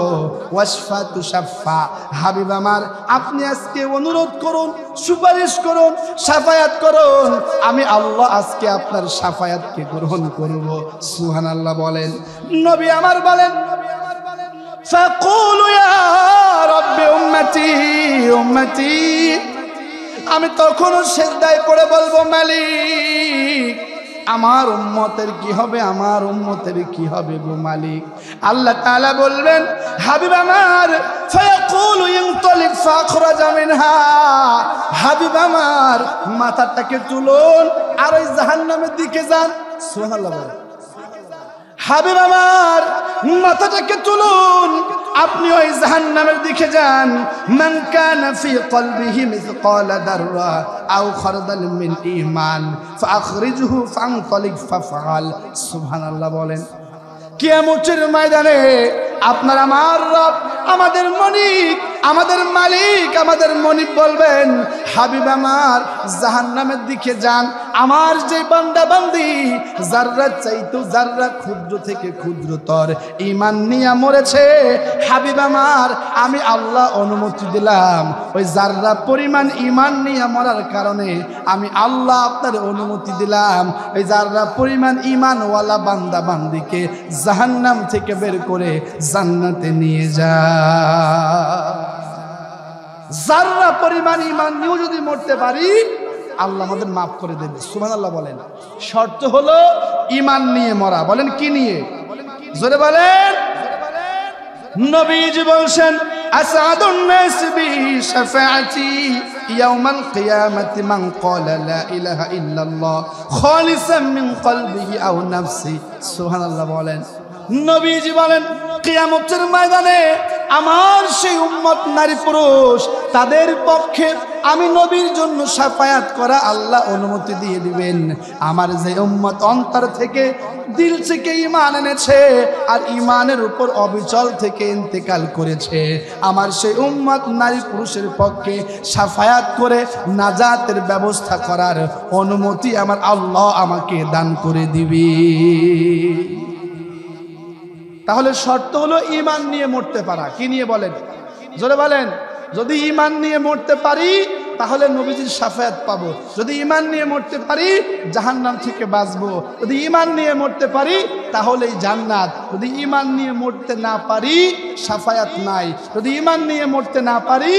ওয়াশফা তুশাফা, হাবিব আমার আপনি আজকে অনুরোধ করুন, সুপারিশ করুন, শাফায়াত করুন, আমি আল্লাহ আজকে আপনার শাফায়াতকে গ্রহণ করব। সুবহানাল্লাহ বলেন। নবী আমার বলেন, ফাকুলু ইয়া রাব্বি উম্মতি উম্মতি, আমি তখনও সিজদায় পড়ে বলবো, মালিক আমার উম্মতের কি হবে, আমার উম্মতের কি হবে গো মালিক। আল্লাহ তাআলা বলবেন, হাবিব আমার ফায়াকুলু ইনতালিক ফাখরাজ মিনহা, হাবিব আমার মাথাটাকে তুলুন আর ওই জাহান্নামের দিকে যান। সুবহানাল্লাহ বলেন। হাবিব আমার মাথাটাকে তুলুন, আপনি ওই জাহান্নামের দিকে যান। মান কানা ফি কলবিহি মিসকালা দাররা আও খারদাল মিন ঈমান ফাখরিজহু ফানতালিক ফাফআল। সুবহানাল্লাহ বলেন। কিয়ামতের ময়দানে আপনার আমার রব, আমাদের মালিক, আমাদের মালিক, আমাদের মনিব বলবেন, হাবিব আমার জাহান্নামের দিকে যান। আমার যে বান্দা বান্দি যাররা চাইতো যাররা ক্ষুদ্র থেকে ক্ষুদ্রতর ঈমান নিয়ে মরেছে, হাবিব আমার আমি আল্লাহ অনুমতি দিলাম ওই যাররা পরিমাণ ঈমান নিয়ে মরার কারণে আমি আল্লাহ আপনার অনুমতি দিলাম ওই যাররা পরিমাণ ঈমানওয়ালা বান্দা বান্দিকে জাহান্নাম থেকে বের করে জান্নাতে নিয়ে যা। যাররা পরিমাণ ঈমান নিয়েও যদি মরতে পারি আল্লাহ আমাদের মাফ করে দেবে। সুবহানাল্লাহ বলেন। শর্ত হলো ঈমান নিয়ে মরা। বলেন কি নিয়ে? জোরে বলেন। নবীজি বলছেন, আসাদুন নাস বি শাফাআতি ইয়াউমাল কিয়ামাতি মান ক্বালা লা ইলাহা ইল্লাল্লাহ খালিসান মিন কলবিহি আও নাফসি। সুবহানাল্লাহ বলেন। নবীজি বলেন, কিয়ামতের ময়দানে আমার সেই উম্মত নারী পুরুষ তাদের পক্ষে আমি নবীর জন্য শাফায়াত করা আল্লাহ অনুমতি দিয়ে দিবেন। আমার যে উম্মত অন্তর থেকে দিল থেকে ঈমান এনেছে আর ঈমানের উপর অবিচল থেকে ইন্তেকাল করেছে, আমার সেই উম্মত নারী পুরুষের পক্ষে শাফায়াত করে নাজাতের ব্যবস্থা করার অনুমতি আমার আল্লাহ আমাকে দান করে দিবে। তাহলে শর্ত হলো ঈমান নিয়ে মরতে পারা। কি নিয়ে বলেন? জোরে বলেন। যদি ঈমান নিয়ে মরতে পারি তাহলে নবীজির শাফায়াত পাবো। যদি ঈমান নিয়ে মরতে পারি জাহান্নাম থেকে বাঁচবো। যদি ঈমান নিয়ে মরতে পারি তাহলেই জান্নাত। যদি ঈমান নিয়ে মরতে না পারি শাফায়াত নাই। যদি ঈমান নিয়ে মরতে না পারি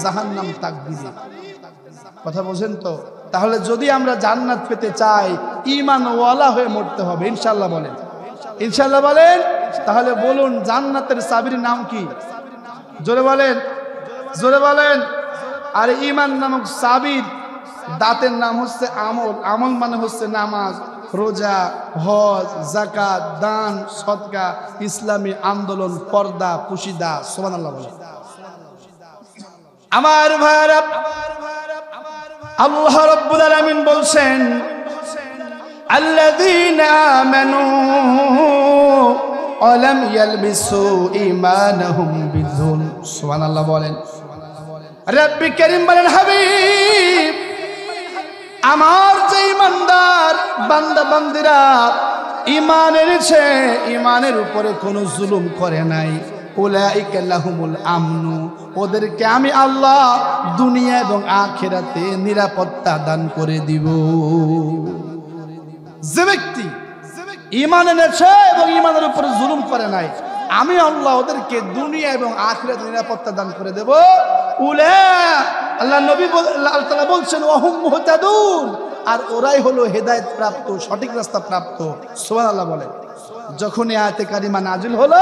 জাহান্নাম তাকদিরে। কথা বোঝেন তো? তাহলে যদি আমরা জান্নাত পেতে চাই ঈমানওয়ালা হয়ে মরতে হবে। ইনশাআল্লাহ বলেন। ইনশাআল্লাহ বলেন। তাহলে বলুন জান্নাতের চাবির নাম কি? জোরে বলেন, জোরে বলেন। আর ঈমান নামক চাবির দাঁতের নাম হচ্ছে আমল। আমল মানে হচ্ছে নামাজ, রোজা, হজ, যাকাত, দান, সদকা, ইসলামী আন্দোলন, পর্দা, পুশিদা। সুবহানাল্লাহ বলেন। আমার ভাইরা, আল্লাহ রাব্বুল আলামিন বলছেন, আল্লাযীনা আমানু ওয়ালাম ইয়ালবিসু ঈমানাহুম বিযুলম। সুবহানাল্লাহ বলেন। রব্বি করিম বলেন, হাবিব আমার যে ঈমানদার বান্দা বান্দিরা ঈমান এনেছে, ঈমানের উপরে কোনো জুলুম করে নাই, উলাইকা লাহুমুল আমনু, ওদেরকে আমি আল্লাহ দুনিয়া এবং আখিরাতে নিরাপত্তা দান করে দিব। যে ব্যক্তি ঈমান এনেছে এবং ঈমানের উপরে জুলুম করে নাই, আমি আল্লাহ ওদেরকে দুনিয়া এবং আখিরাতে নিরাপত্তা দান করে দেব। আল্লাহ নবী আল্লাহ তাআলা বলছেন, ওয়াহুম মুহতাদুন, আর ওরাই হলো হেদায়েত প্রাপ্ত, সঠিক রাস্তা প্রাপ্ত। সুবহানাল্লাহ বলেন। যখন এই আয়াতে কারিমা নাজিল হলো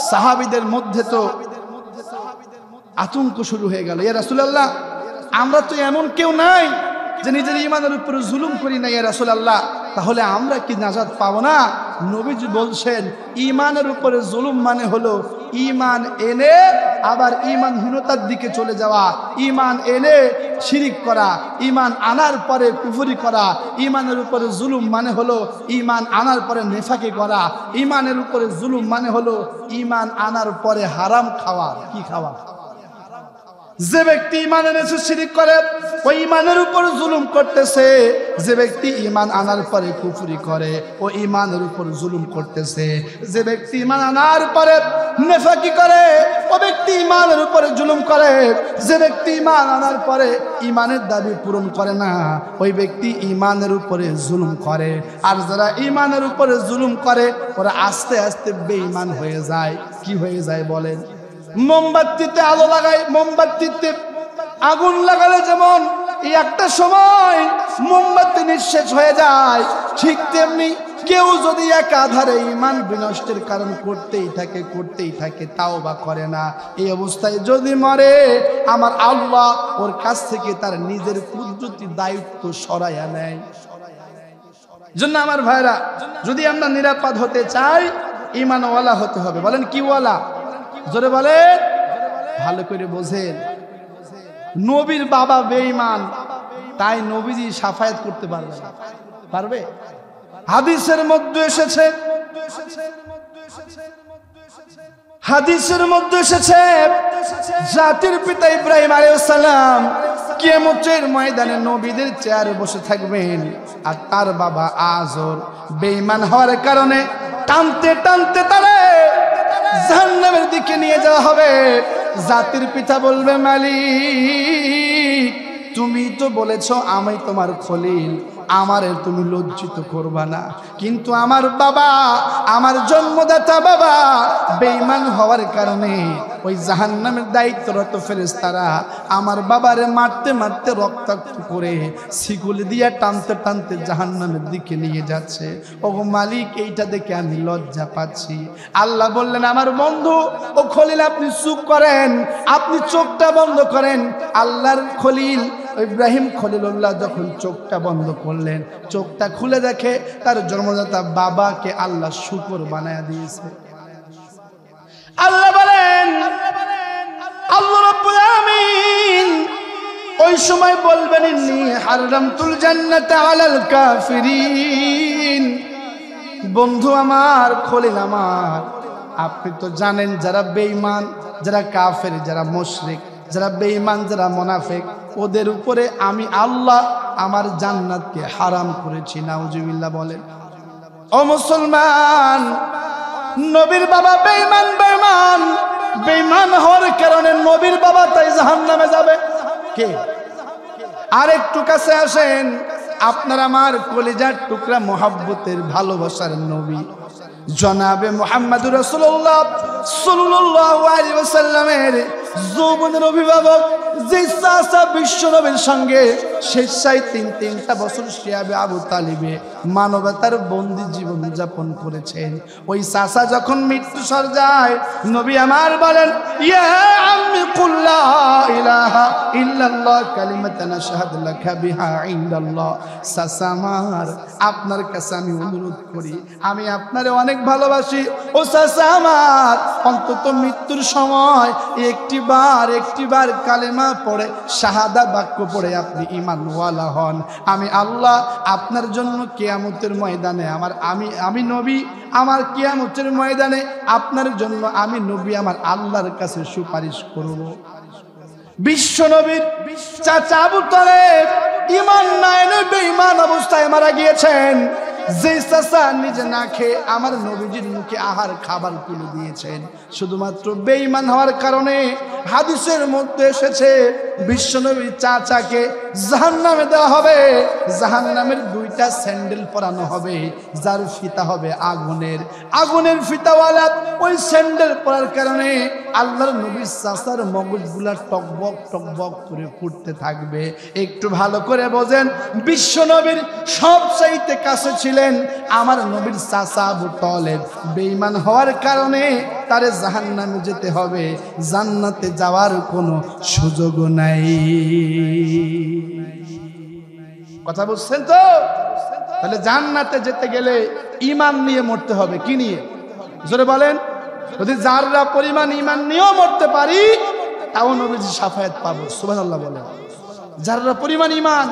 সাহাবীদের মধ্যে তো আতঙ্ক শুরু হয়ে গেল। ইয়া রাসূলুল্লাহ, আমরা তো এমন কেউ নাই যে নিজের ঈমানের উপরে জুলুম করি না। ইয়া রাসূলুল্লাহ, তাহলে আমরা কি নাজাত পাবো না? নবীজি বলছেন ঈমানের উপরে জুলুম মানে হলো ঈমান এনে আবার ঈমানহীনতার দিকে চলে যাওয়া, ঈমান এনে শিরিক করা, ঈমান আনার পরে কুফরি করা। ঈমানের উপরে জুলুম মানে হলো ঈমান আনার পরে নেফাকি করা। ঈমানের উপরে জুলুম মানে হলো ঈমান আনার পরে হারাম খাওয়া। কি খাওয়া? যে ব্যক্তি ঈমান এনেছে শিরিক করে, ওই ঈমানের উপর জুলুম করতেছে। যে ব্যক্তি ঈমান আনার পরে কুফরি করে, ও ঈমানের উপর জুলুম করতেছে। যে ব্যক্তি ঈমান আনার পরে নেফাকি করে, ও ব্যক্তি ঈমানের উপরে জুলুম করে। যে ব্যক্তি ঈমান আনার পরে ঈমানের দাবি পূরণ করে না, ওই ব্যক্তি ঈমানের উপরে জুলুম করে। আর যারা ঈমানের উপরে জুলুম করে, ওরা আস্তে আস্তে বেঈমান হয়ে যায়। কি হয়ে যায় বলেন? মোমবাতিতে আলো লাগায়, মোমবাতিতে আগুন লাগালে যেমন এই একটা সময় মোমবাতি নিঃশেষ হয়ে যায়, ঠিক তেমনি কেউ যদি একাধারে ঈমান বিনষ্টের কারণ করতেই থাকে তাওবা করে না, এই অবস্থায় যদি মরে, আমার আল্লাহ ওর কাছ থেকে তার নিজের কুদরতি দায়িত্ব সরাইয়া নেয়। জন্য আমার ভাইরা, যদি আমরা নিরাপদ হতে চাই, ঈমানওয়ালা হতে হবে। বলেন কি ওয়ালা? জোরে বলেন, ভালো করে বোঝেন। নবীর বাবা বেঈমান, তাই নবীজি শাফায়াত করতে পারবে না। পারবে? হাদিসের মধ্যে এসেছে, জাতির পিতা ইব্রাহিম আলাইহিস সালাম কিয়ামতের ময়দানে নবীদের চেয়ারে বসে থাকবেন, আর তার বাবা আজর বেঈমান হওয়ার কারণে টানতে টানতে তারে জাহান্নামের দিকে নিয়ে যাওয়া হবে। জাতির পিতা বলবে, মালিক তুমি তো বলেছ আমি তোমার খলিল, আমারে তুমি লজ্জিত করবা না, কিন্তু আমার বাবা, আমার জন্মদাতা বাবা বেঈমান হওয়ার কারণে ওই জাহান্নামের দায়িত্বরত ফেরেশতারা আমার বাবারে মারতে মারতে রক্তাক্ত করে শিকল দিয়া টানতে টানতে জাহান্নামের দিকে নিয়ে যাচ্ছে। ওগো মালিক, এইটা দেখে আমি লজ্জা পাচ্ছি। আল্লাহ বললেন, আমার বন্ধু ও খলিল আপনি চুপ করেন, আপনি চোখটা বন্ধ করেন। আল্লাহর খলিল ইব্রাহিম খলিলুল্লাহ যখন চোখটা বন্ধ করলেন, চোখটা খুলে দেখে তার জন্মদাতা বাবাকে আল্লাহ শুকর বানায়া দিয়েছে। আল্লাহ বলেন, আল্লাহ রাব্বুল আলামিন ওই সময় বলবেন, ইন্নী হারামতুল জান্নাতা আলাল কাফিরিন। বন্ধু আমার, খলিল আমার, আপনি তো জানেন যারা বেঈমান, যারা কাফের, যারা মুশরিক, যারা বেঈমান, যারা মুনাফিক, ওদের উপরে আমি আল্লাহ আমার জান্নাতকে হারাম করেছি। নাউজুবিল্লাহ বলেন। ও মুসলমান, নবীর বাবা বেঈমান, বেঈমান হওয়ার কারণে নবীর বাবা তাই জাহান্নামে যাবে। কে? আর একটু কাছে আসেন, আপনার আমার কলিজার টুকরা মোহাব্বতের ভালোবাসার নবী জনাবে মুহাম্মদুর রাসূলুল্লাহ সাল্লাল্লাহু আলাইহি ওয়াসাল্লামের যৌবনের অভিভাবক যে চাচা বিশ্ব নবীর সঙ্গে শেষায় তিনটা বছর শিয়াবে আবু তালিবে মানবতার বন্দি জীবন যাপন করেছেন। ওই চাচা যখন মৃত্যু সজ্জায়, নবী আমার বলেন, ইয়া আম্মি কুল লা ইলাহা ইল্লাল্লাহ কালিমাতান আশহাদু লাকা বিহা ইনদাল্লাহ। চাচা আমার, আপনার কাছে আমি অনুরোধ করি, আমি আপনারে অনেক ভালোবাসি। ও চাচা আমার, অন্তত মৃত্যুর সময় একটিবার কালেমা পড়ে, শাহাদা বাক্য পড়ে আপনি ঈমানওয়ালা হন। আমি আল্লাহ আপনার জন্য কিয়ামতের ময়দানে আমি নবী, আমার কিয়ামতের ময়দানে আপনার জন্য আমি নবী আমার আল্লাহর কাছে সুপারিশ করব। বিশ্ব নবীর চাচা আবু তালেব ঈমান না এনে বেঈমান অবস্থায় মারা গিয়েছেন। যে চাচা নিজে না খেয়ে আমার নবীজির মুখে আহার খাবার তুলে দিয়েছেন, শুধুমাত্র বেঈমান হওয়ার কারণে হাদিসের মধ্যে এসেছে বিশ্বনবীর চাচাকে জাহান্নামে দেওয়া হবে। জাহান্নামের দুইটা স্যান্ডেল পরানো হবে, যার ফিতা হবে আগুনের ফিতাওয়ালা। ওই স্যান্ডেল পরার কারণে আল্লাহর নবীর চাচার মগজগুলা টকবক টকবক করে ফুটতে থাকবে। একটু ভালো করে বোঝেন, বিশ্বনবীর সবচাইতে কাছে ছিলেন আমার নবীর চাচা আবু তালেব। বেঈমান হওয়ার কারণে তারে জাহান্নামে যেতে হবে, জান্নাতে যাওয়ার কোনো সুযোগ নাই। কথা বুঝছেন তো? তাহলে জান্নাতে যেতে গেলে ঈমান নিয়ে মরতে হবে। কি নিয়ে? জোরে বলেন। যদি যাররা পরিমাণ ঈমান নিয়েও মরতে পারি তাও নবীজি শাফায়াত পাবো। সুবহানাল্লাহ বলেন। যাররা পরিমাণ ঈমান,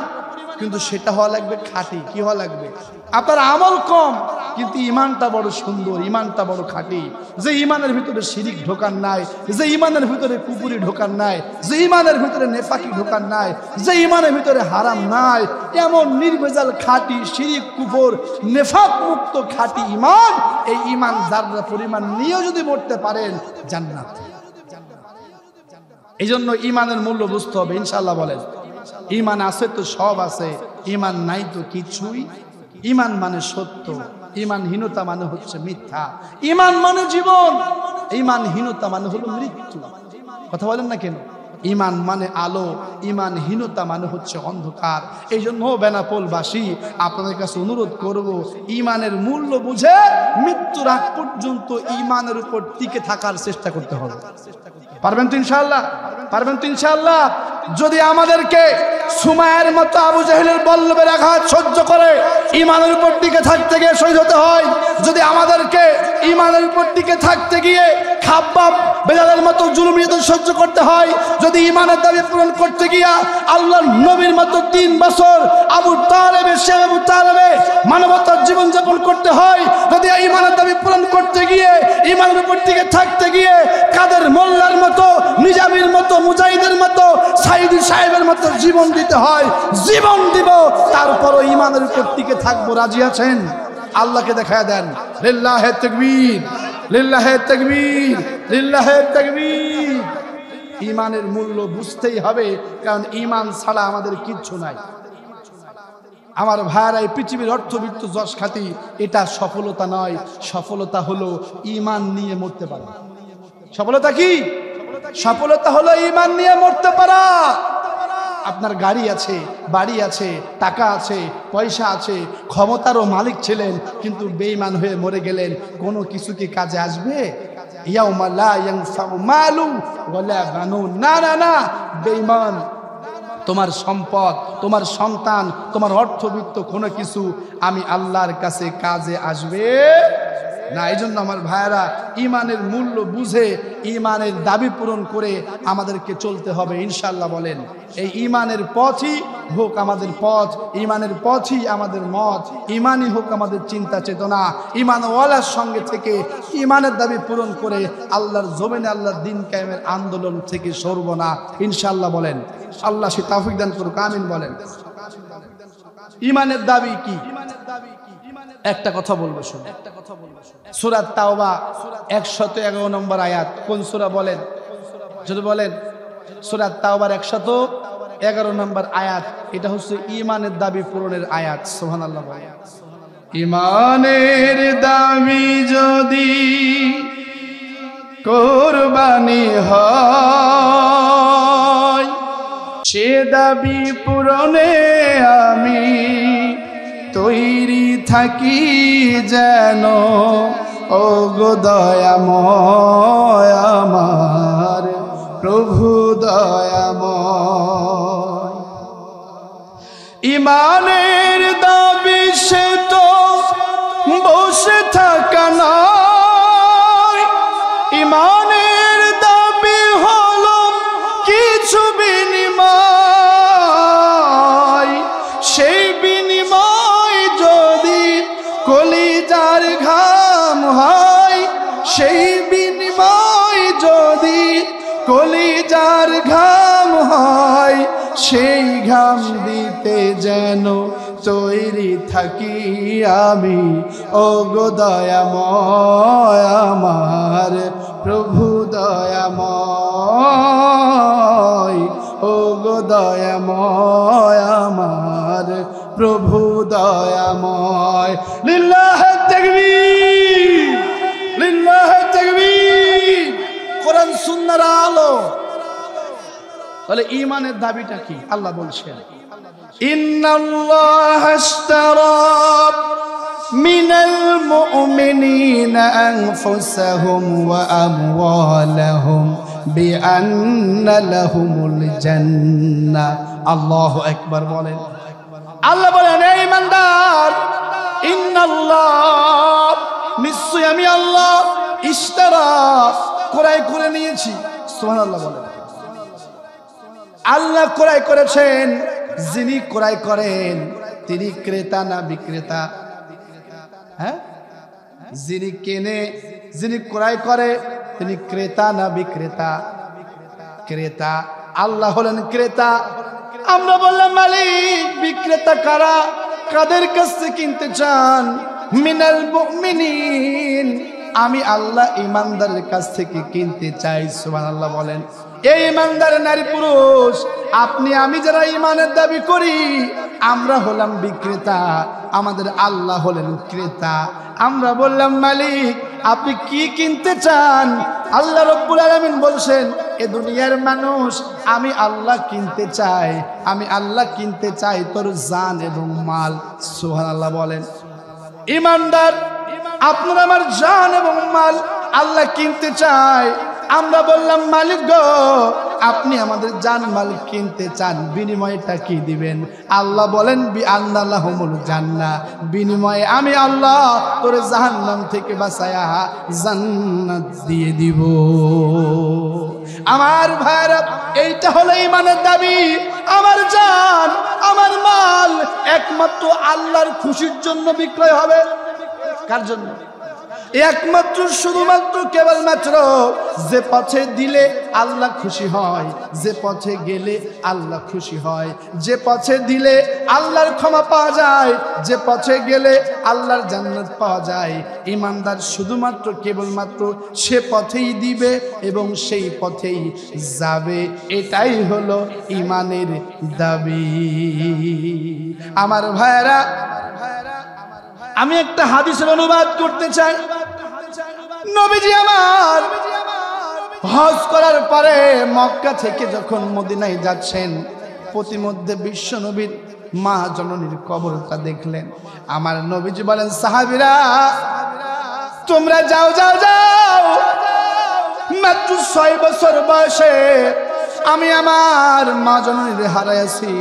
কিন্তু সেটা হওয়া লাগবে খাঁটি। কি হওয়া লাগবে? আপনার আমল কম কিন্তু ঈমানটা বড় সুন্দর, ঈমানটা বড় খাঁটি। যে ঈমানের ভিতরে শিরিক ঢোকার নাই, যে ঈমানের ভিতরে কুফরি ঢোকার নাই, যে ঈমানের ভিতরে নেফাকি ঢোকার নাই, যে ঈমানের ভিতরে হারাম নাই, এমন নির্ভেজাল খাঁটি শিরিক কুফর নেফাক মুক্ত খাঁটি ঈমান, এই ঈমান যাররা পরিমাণ নিয়েও যদি মরতে পারেন জান্নাত। এই জন্য ঈমানের মূল্য বুঝতে হবে। ইনশাআল্লাহ বলেন। ঈমান আছে তো সব আছে, ঈমান নাই তো কিছুই। ঈমান মানে সত্য, ঈমানহীনতা মানে হচ্ছে মিথ্যা। ঈমান মানে জীবন, ঈমানহীনতা মানে হলো মৃত্যু। কথা বলেন না কেন? ঈমান মানে আলো, ঈমানহীনতা মানে হচ্ছে অন্ধকার। এই জন্য বেনাপোলবাসী আপনাদের কাছে অনুরোধ করব, ঈমানের মূল্য বুঝে মৃত্যুর আগ পর্যন্ত ঈমানের উপর টিকে থাকার চেষ্টা করতে হবে। পারবেন তো ইনশাআল্লাহ? পারবেন তো ইনশাআল্লাহ? যদি আমাদেরকে সুমায়ের মতো আবু জাহেলের বল্লভের আঘাত সহ্য করে ঈমানের উপর টিকে থাকতে গিয়ে শহীদ হতে হয়, যদি আমাদেরকে ঈমানের উপর টিকে থাকতে গিয়ে খাব্বাব বেলালের মতো জুলুম নির্যাতন সহ্য করতে হয়, যদি ঈমানের দাবি পূরণ করতে গিয়া আল্লাহর নবীর মতো 3 বছর আবু তালেবে মানবতার জীবন যাপন করতে হয়, যদি ঈমানের দাবি পূরণ করতে গিয়ে ঈমানের উপর টিকে থাকতে গিয়ে কাদের মোল্লার মতো, নিজামীর মতো, মুজাহিদের মতো, সাইদি সাহেবের মতো জীবন দিতে হয়, জীবন দিব, তারপরও ঈমানের উপর টিকে থাকবো। রাজি আছেন? আল্লাহকে দেখায় দেন। লিল্লাহে তাকবীর, লিল্লাহে তাকবীর, লিল্লাহে তাকবীর। ঈমানের মূল্য বুঝতেই হবে, কারণ ঈমান ছাড়া আমাদের কিচ্ছু নাই। আমার ভাইরা, এই পৃথিবীর অর্থবিত্ত যশ খ্যাতি এটা সফলতা নয়। সফলতা হলো ঈমান নিয়ে মরতে পারা। সফলতা কি? সফলতা হলো ঈমান নিয়ে মরতে পারা। আপনার গাড়ি আছে, বাড়ি আছে, টাকা আছে, পয়সা আছে, ক্ষমতারও মালিক ছিলেন, কিন্তু বেঈমান হয়ে মরে গেলেন, কোনো কিছু কি কাজে আসবে? ইয়াউমা লা ইয়ানফাউ মালু ওয়ালা বানুন। না না না, বেঈমান, তোমার সম্পদ, তোমার সন্তান, তোমার অর্থবিত্ত কোনো কিছু আমি আল্লাহর কাছে কাজে আসবে না। এই জন্য আমার ভাইয়েরা, ঈমানের মূল্য বুঝে ঈমানের দাবি পূরণ করে আমাদেরকে চলতে হবে। ইনশাআল্লাহ বলেন। এই ঈমানের পথই হোক আমাদের পথ, ঈমানের পথই আমাদের মত, ঈমানই হোক আমাদের চিন্তা চেতনা। ঈমানওয়ালার সঙ্গে থেকে ঈমানের দাবি পূরণ করে আল্লাহর জমিনে আল্লাহর দিন কায়েমের আন্দোলন থেকে সরব না। ইনশাআল্লাহ বলেন। আল্লাহ সে তৌফিক দান করুক, আমিন বলেন। ঈমানের দাবি কি? একটা কথা বলবো, শুনুন। সূরা তাওবা 111 নম্বর আয়াত। কোন সূরা বলেন? যদি বলেন, সূরা তাওবার 111 নম্বর আয়াত। এটা হচ্ছে ঈমানের দাবি পূরণের আয়াত। সুবহানাল্লাহ। ঈমানের দাবি যদি কুরবানি হয়, সে দাবি পূরণে আমি তৈরি থাকি যেন। ও গো দয়াময় আমার প্রভু দয়াময়। ঈমানের দাবি সে তো বসে থাকা নয়, ঈমানের দাবি হলো কিছু বিনিময়। সেই বিনিময় যদি কলিজার ঘাম হয়, সেই বিনিময় যদি কলিজার ঘাম হয়, সেই ঘাম দিতে যেন তৈরি থাকি আমি। ও গো দয়াময় আমার প্রভু দয়াময়। ও গো দয়াময় আমার প্রভু দয়াময়। লিল্লাহে তাকবীর, লিল্লাহে তাকবীর। কোরআন সুন্নাহর আলো। তাহলে ঈমানের দাবিটা কি? আল্লাহ বলছেন, ইন্নাল্লাহা আশতারা মিনাল মুমিনিনা আনফুসাহুম ওয়া আমওয়ালাহুম বিআন্না লাহুমুল জান্নাহ। আল্লাহু আকবার বলেন। আল্লাহ বলেন, হে ঈমানদার, ইন্নাল্লাহ নিশ্চয় আমি আল্লাহ ইশতারা ক্রয় করে নিয়েছি। সুবহানাল্লাহ বলেন। আল্লাহ ক্রয় করেছেন। যিনি ক্রয় করেন তিনি ক্রেতা না বিক্রেতা? হ্যাঁ, যিনি কেনে, যিনি ক্রয় করে তিনি ক্রেতা না বিক্রেতা? ক্রেতা। আল্লাহ হলেন ক্রেতা। আমরা বললাম মালিক, বিক্রেতা কারা? কাদের কাছ থেকে কিনতে চান? মিনাল মুমিনিন, আমি আল্লাহ ইমানদারের কাছ থেকে কিনতে চাই। সুবহানাল্লাহ বলেন। এই ইমানদার নারী পুরুষ, আপনি আমি যারা ইমানের দাবি করি, আমরা হলাম বিক্রেতা, আমাদের আল্লাহ হলেন ক্রেতা। আমরা বললাম মালিক আপনি কি কিনতে চান? আল্লাহ রব্বুল আলামিন বলছেন, এ দুনিয়ার মানুষ, আমি আল্লাহ কিনতে চাই, আমি আল্লাহ কিনতে চাই তোর জান এবং মাল। সুবহানাল্লাহ বলেন। ইমানদার, আপনার আমার জান এবং মাল আল্লাহ কিনতে চায়। আমরা বললাম মালিক গো, আপনি আমাদের জান মাল কিনতে চান, বিনিময়টা কি দিবেন? আল্লাহ বলেন বিআন্না লাহুমুল জান্নাহ, বিনিময়ে আমি আল্লাহ তোরে জাহান্নাম থেকে বাঁচায়া জান্নাত দিয়ে দিব। আমার ভাইরা, এইটা হলো ঈমানের দাবি। আমার জান, আমার মাল একমাত্র আল্লাহর খুশির জন্য বিক্রয় হবে। কার জন্য? একমাত্র শুধুমাত্র কেবলমাত্র যে পথে দিলে আল্লাহ খুশি হয়, যে পথে গেলে আল্লাহ খুশি হয়, যে পথে দিলে আল্লাহর ক্ষমা পাওয়া যায়, যে পথে গেলে আল্লাহর জান্নাত পাওয়া যায়। ঈমানদার শুধুমাত্র কেবলমাত্র সে পথেই দিবে এবং সেই পথেই যাবে। এটাই হলো ঈমানের দাবি। আমার ভাইরা, আমি একটা হাদিসের অনুবাদ করতে চাই। নবীজি আমার হজ করার পরে মক্কা থেকে যখন মদিনায় যাচ্ছেন, প্রতিমধ্যে বিশ্ব নবীর মা জননীর কবরটা দেখলেন। আমার নবীজি বলেন, সাহাবীরা তোমরা যাও যাও যাও, মাত্র 6 বছর বয়সে আমি আমার মা জননীর হারাইছি।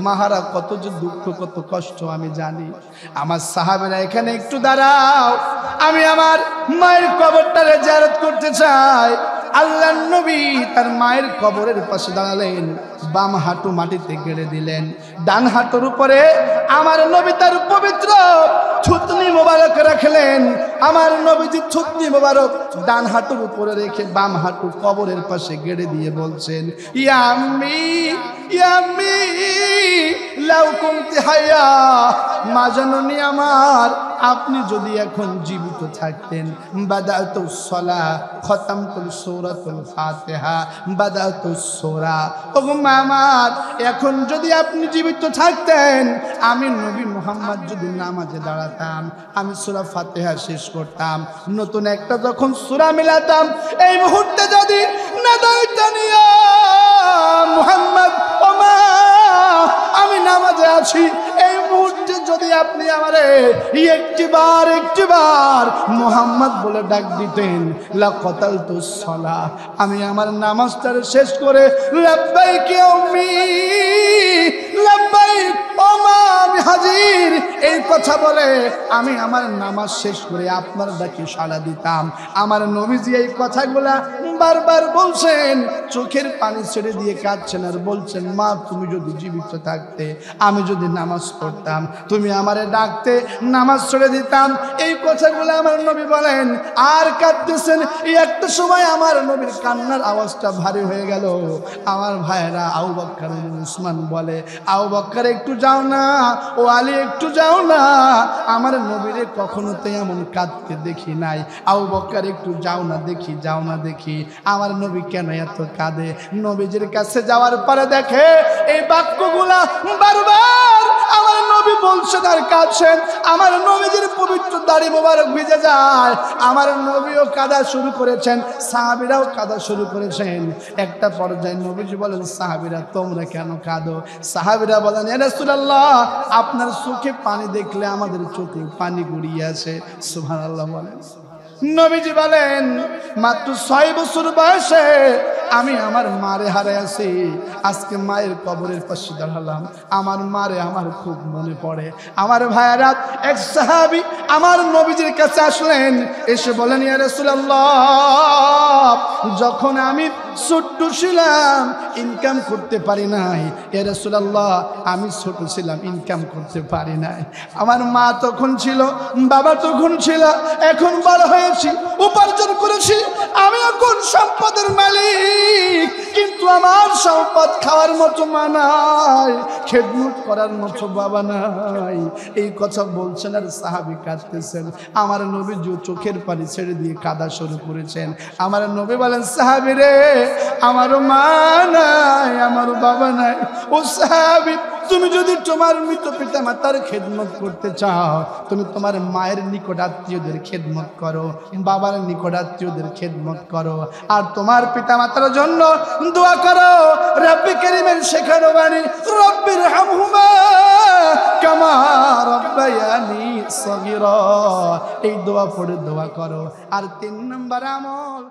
মাহারা কত যে দুঃখ, কত কষ্ট আমি জানি। আমার সাহাবেরা এখানে একটু দাঁড়াও, আমি আমার মায়ের কবরটারে জিয়ারত করতে চাই। আল্লাহর নবী তার মায়ের কবরের পাশে দাঁড়ালেন, বাম হাঁটু মাটিতে গেড়ে দিলেন, ডান হাঁটুর উপরে আমার নবী তার পবিত্র থুতনি মোবারক রাখলেন। আমার নবীজি থুতনি মোবারক ডান হাঁটুর উপরে রেখে বাম হাঁটু কবরের পাশে গেড়ে দিয়ে বলছেন, ইয়া আম্মি ইয়া আম্মি লাউ কুনতি হায়া, মা জননী আমার, আপনি যদি এখন জীবিত থাকতেন, বাদাতুস সালাহ খতমতুল সূরাতুল ফাতিহা বাদাতুস সূরা, ওগো মা আমার, এখন যদি আপনি জীবিত থাকতেন, আমি নবী মুহাম্মদ যদি নামাজে দাঁড়াতাম, আমি সূরা ফাতিহা শেষ করতাম, নতুন একটা যখন সূরা মিলাতাম, এই মুহূর্তে যদি নাদাইতানি ইয়া মুহাম্মদ, ও মা আমি নামাজে আছি, এই মুহূর্তে যদি আপনি আমারে একটিবার মুহাম্মদ বলে ডাক দিতেন, লাকাতালতুস সালাহ, আমি আমার নামাজটারে শেষ করে লাব্বাইক ইয়া উম্মি লাব্বাইক, ও মা আমি হাজির, এই কথা বলে আমি আমার নামাজ শেষ করে আপনার ডাকে সাড়া দিতাম। আমার নবীজি এই কথাগুলা বারবার বলছেন, চোখের পানি ছেড়ে দিয়ে কাঁদছেন আর বলছেন, মা তুমি যদি জীবিত থাকতে, আমি যদি নামাজ পড়তাম, তুমি আমারে ডাকতে, নামাজ ছেড়ে দিতাম। এই কথাগুলো আমার নবী বলেন আর কাঁদতেছেন। এই একটা সময় আমার নবীর কান্নার আওয়াজটা ভারী হয়ে গেল। আমার ভাইরা আবু বকর উসমান বলে, আবু বকর একটু যাও না, ও আলী একটু যাও না, আমার নবীরে কখনো তো এমন কাঁদতে দেখি নাই, আবু বকর একটু যাও না দেখি, যাও না দেখি আমার নবী কেন এত কাঁদে। নবীজির কাছে যাওয়ার পরে দেখে এই বাক্যগুলা বারবার আমার নবী বলছেন আর কাঁদছেন। আমার নবীজির পবিত্র দাড়ি মোবারক ভিজে যায়, আমার নবীও কাঁদা শুরু করেছেন, সাহাবীরাও কাঁদা শুরু করেছেন। একটা পর্যায়ে নবীজি বলেন, সাহাবীরা তোমরা কেন কাঁদো? সাহাবীরা বলেন, ইয়া রাসূলুল্লাহ আপনার চোখে পানি দেখলে আমাদের চোখে পানি গড়িয়ে আসে। সুবহানাল্লাহ বলেন। নবীজি বলেন মাত্র 6 বছর বয়সে আমি আমার মারে হারাইছি। আজকে মায়ের কবরের পাশে দাঁড়ালাম, আমার মারে আমার খুব মনে পড়ে। আমার ভাইয়েরা, এক সাহাবী আমার নবীজির কাছে আসলেন, এসে বলেন ইয়া রাসূলুল্লাহ, যখন আমি ছোট্ট ছিলাম ইনকাম করতে পারি নাই, ইয়া রাসূলুল্লাহ আমি ছোট ছিলাম ইনকাম করতে পারি নাই। আমার মা তখন ছিল, বাবা তখন ছিল, এখন বড় হয়েছি, উপার্জন করেছি, আমি এখন সম্পদের মালিক, কিন্তু আমার সম্পদ খাওয়ার মতো মা নাই, খেদমত করার মতো বাবা নাই। এই কথা বলছেন আর সাহাবী কাঁদতেছেন। আমার নবী চোখের পানি ছেড়ে দিয়ে কাঁদা শুরু করেছেন। আমার নবী বলেন, সাহাবী রে, আমার মা নাই, আমার বাবা নাই। ও সাহাবী, তুমি যদি তোমার মৃত পিতা মাতার খেদমত করতে চাও, তুমি তোমার মায়ের নিকট আত্মীয়দের খেদমত করো, বাবার নিকট আত্মীয়দের খেদমত করো, আর তোমার পিতা মাতার জন্য দোয়া করো। রব্বি কারীমের শেখানো বাণী, রব্বির হামহুমা কামা রাব্বায়ানি সগীরা, এই দোয়া পড়ে দোয়া করো। আর 3 নম্বর আমল,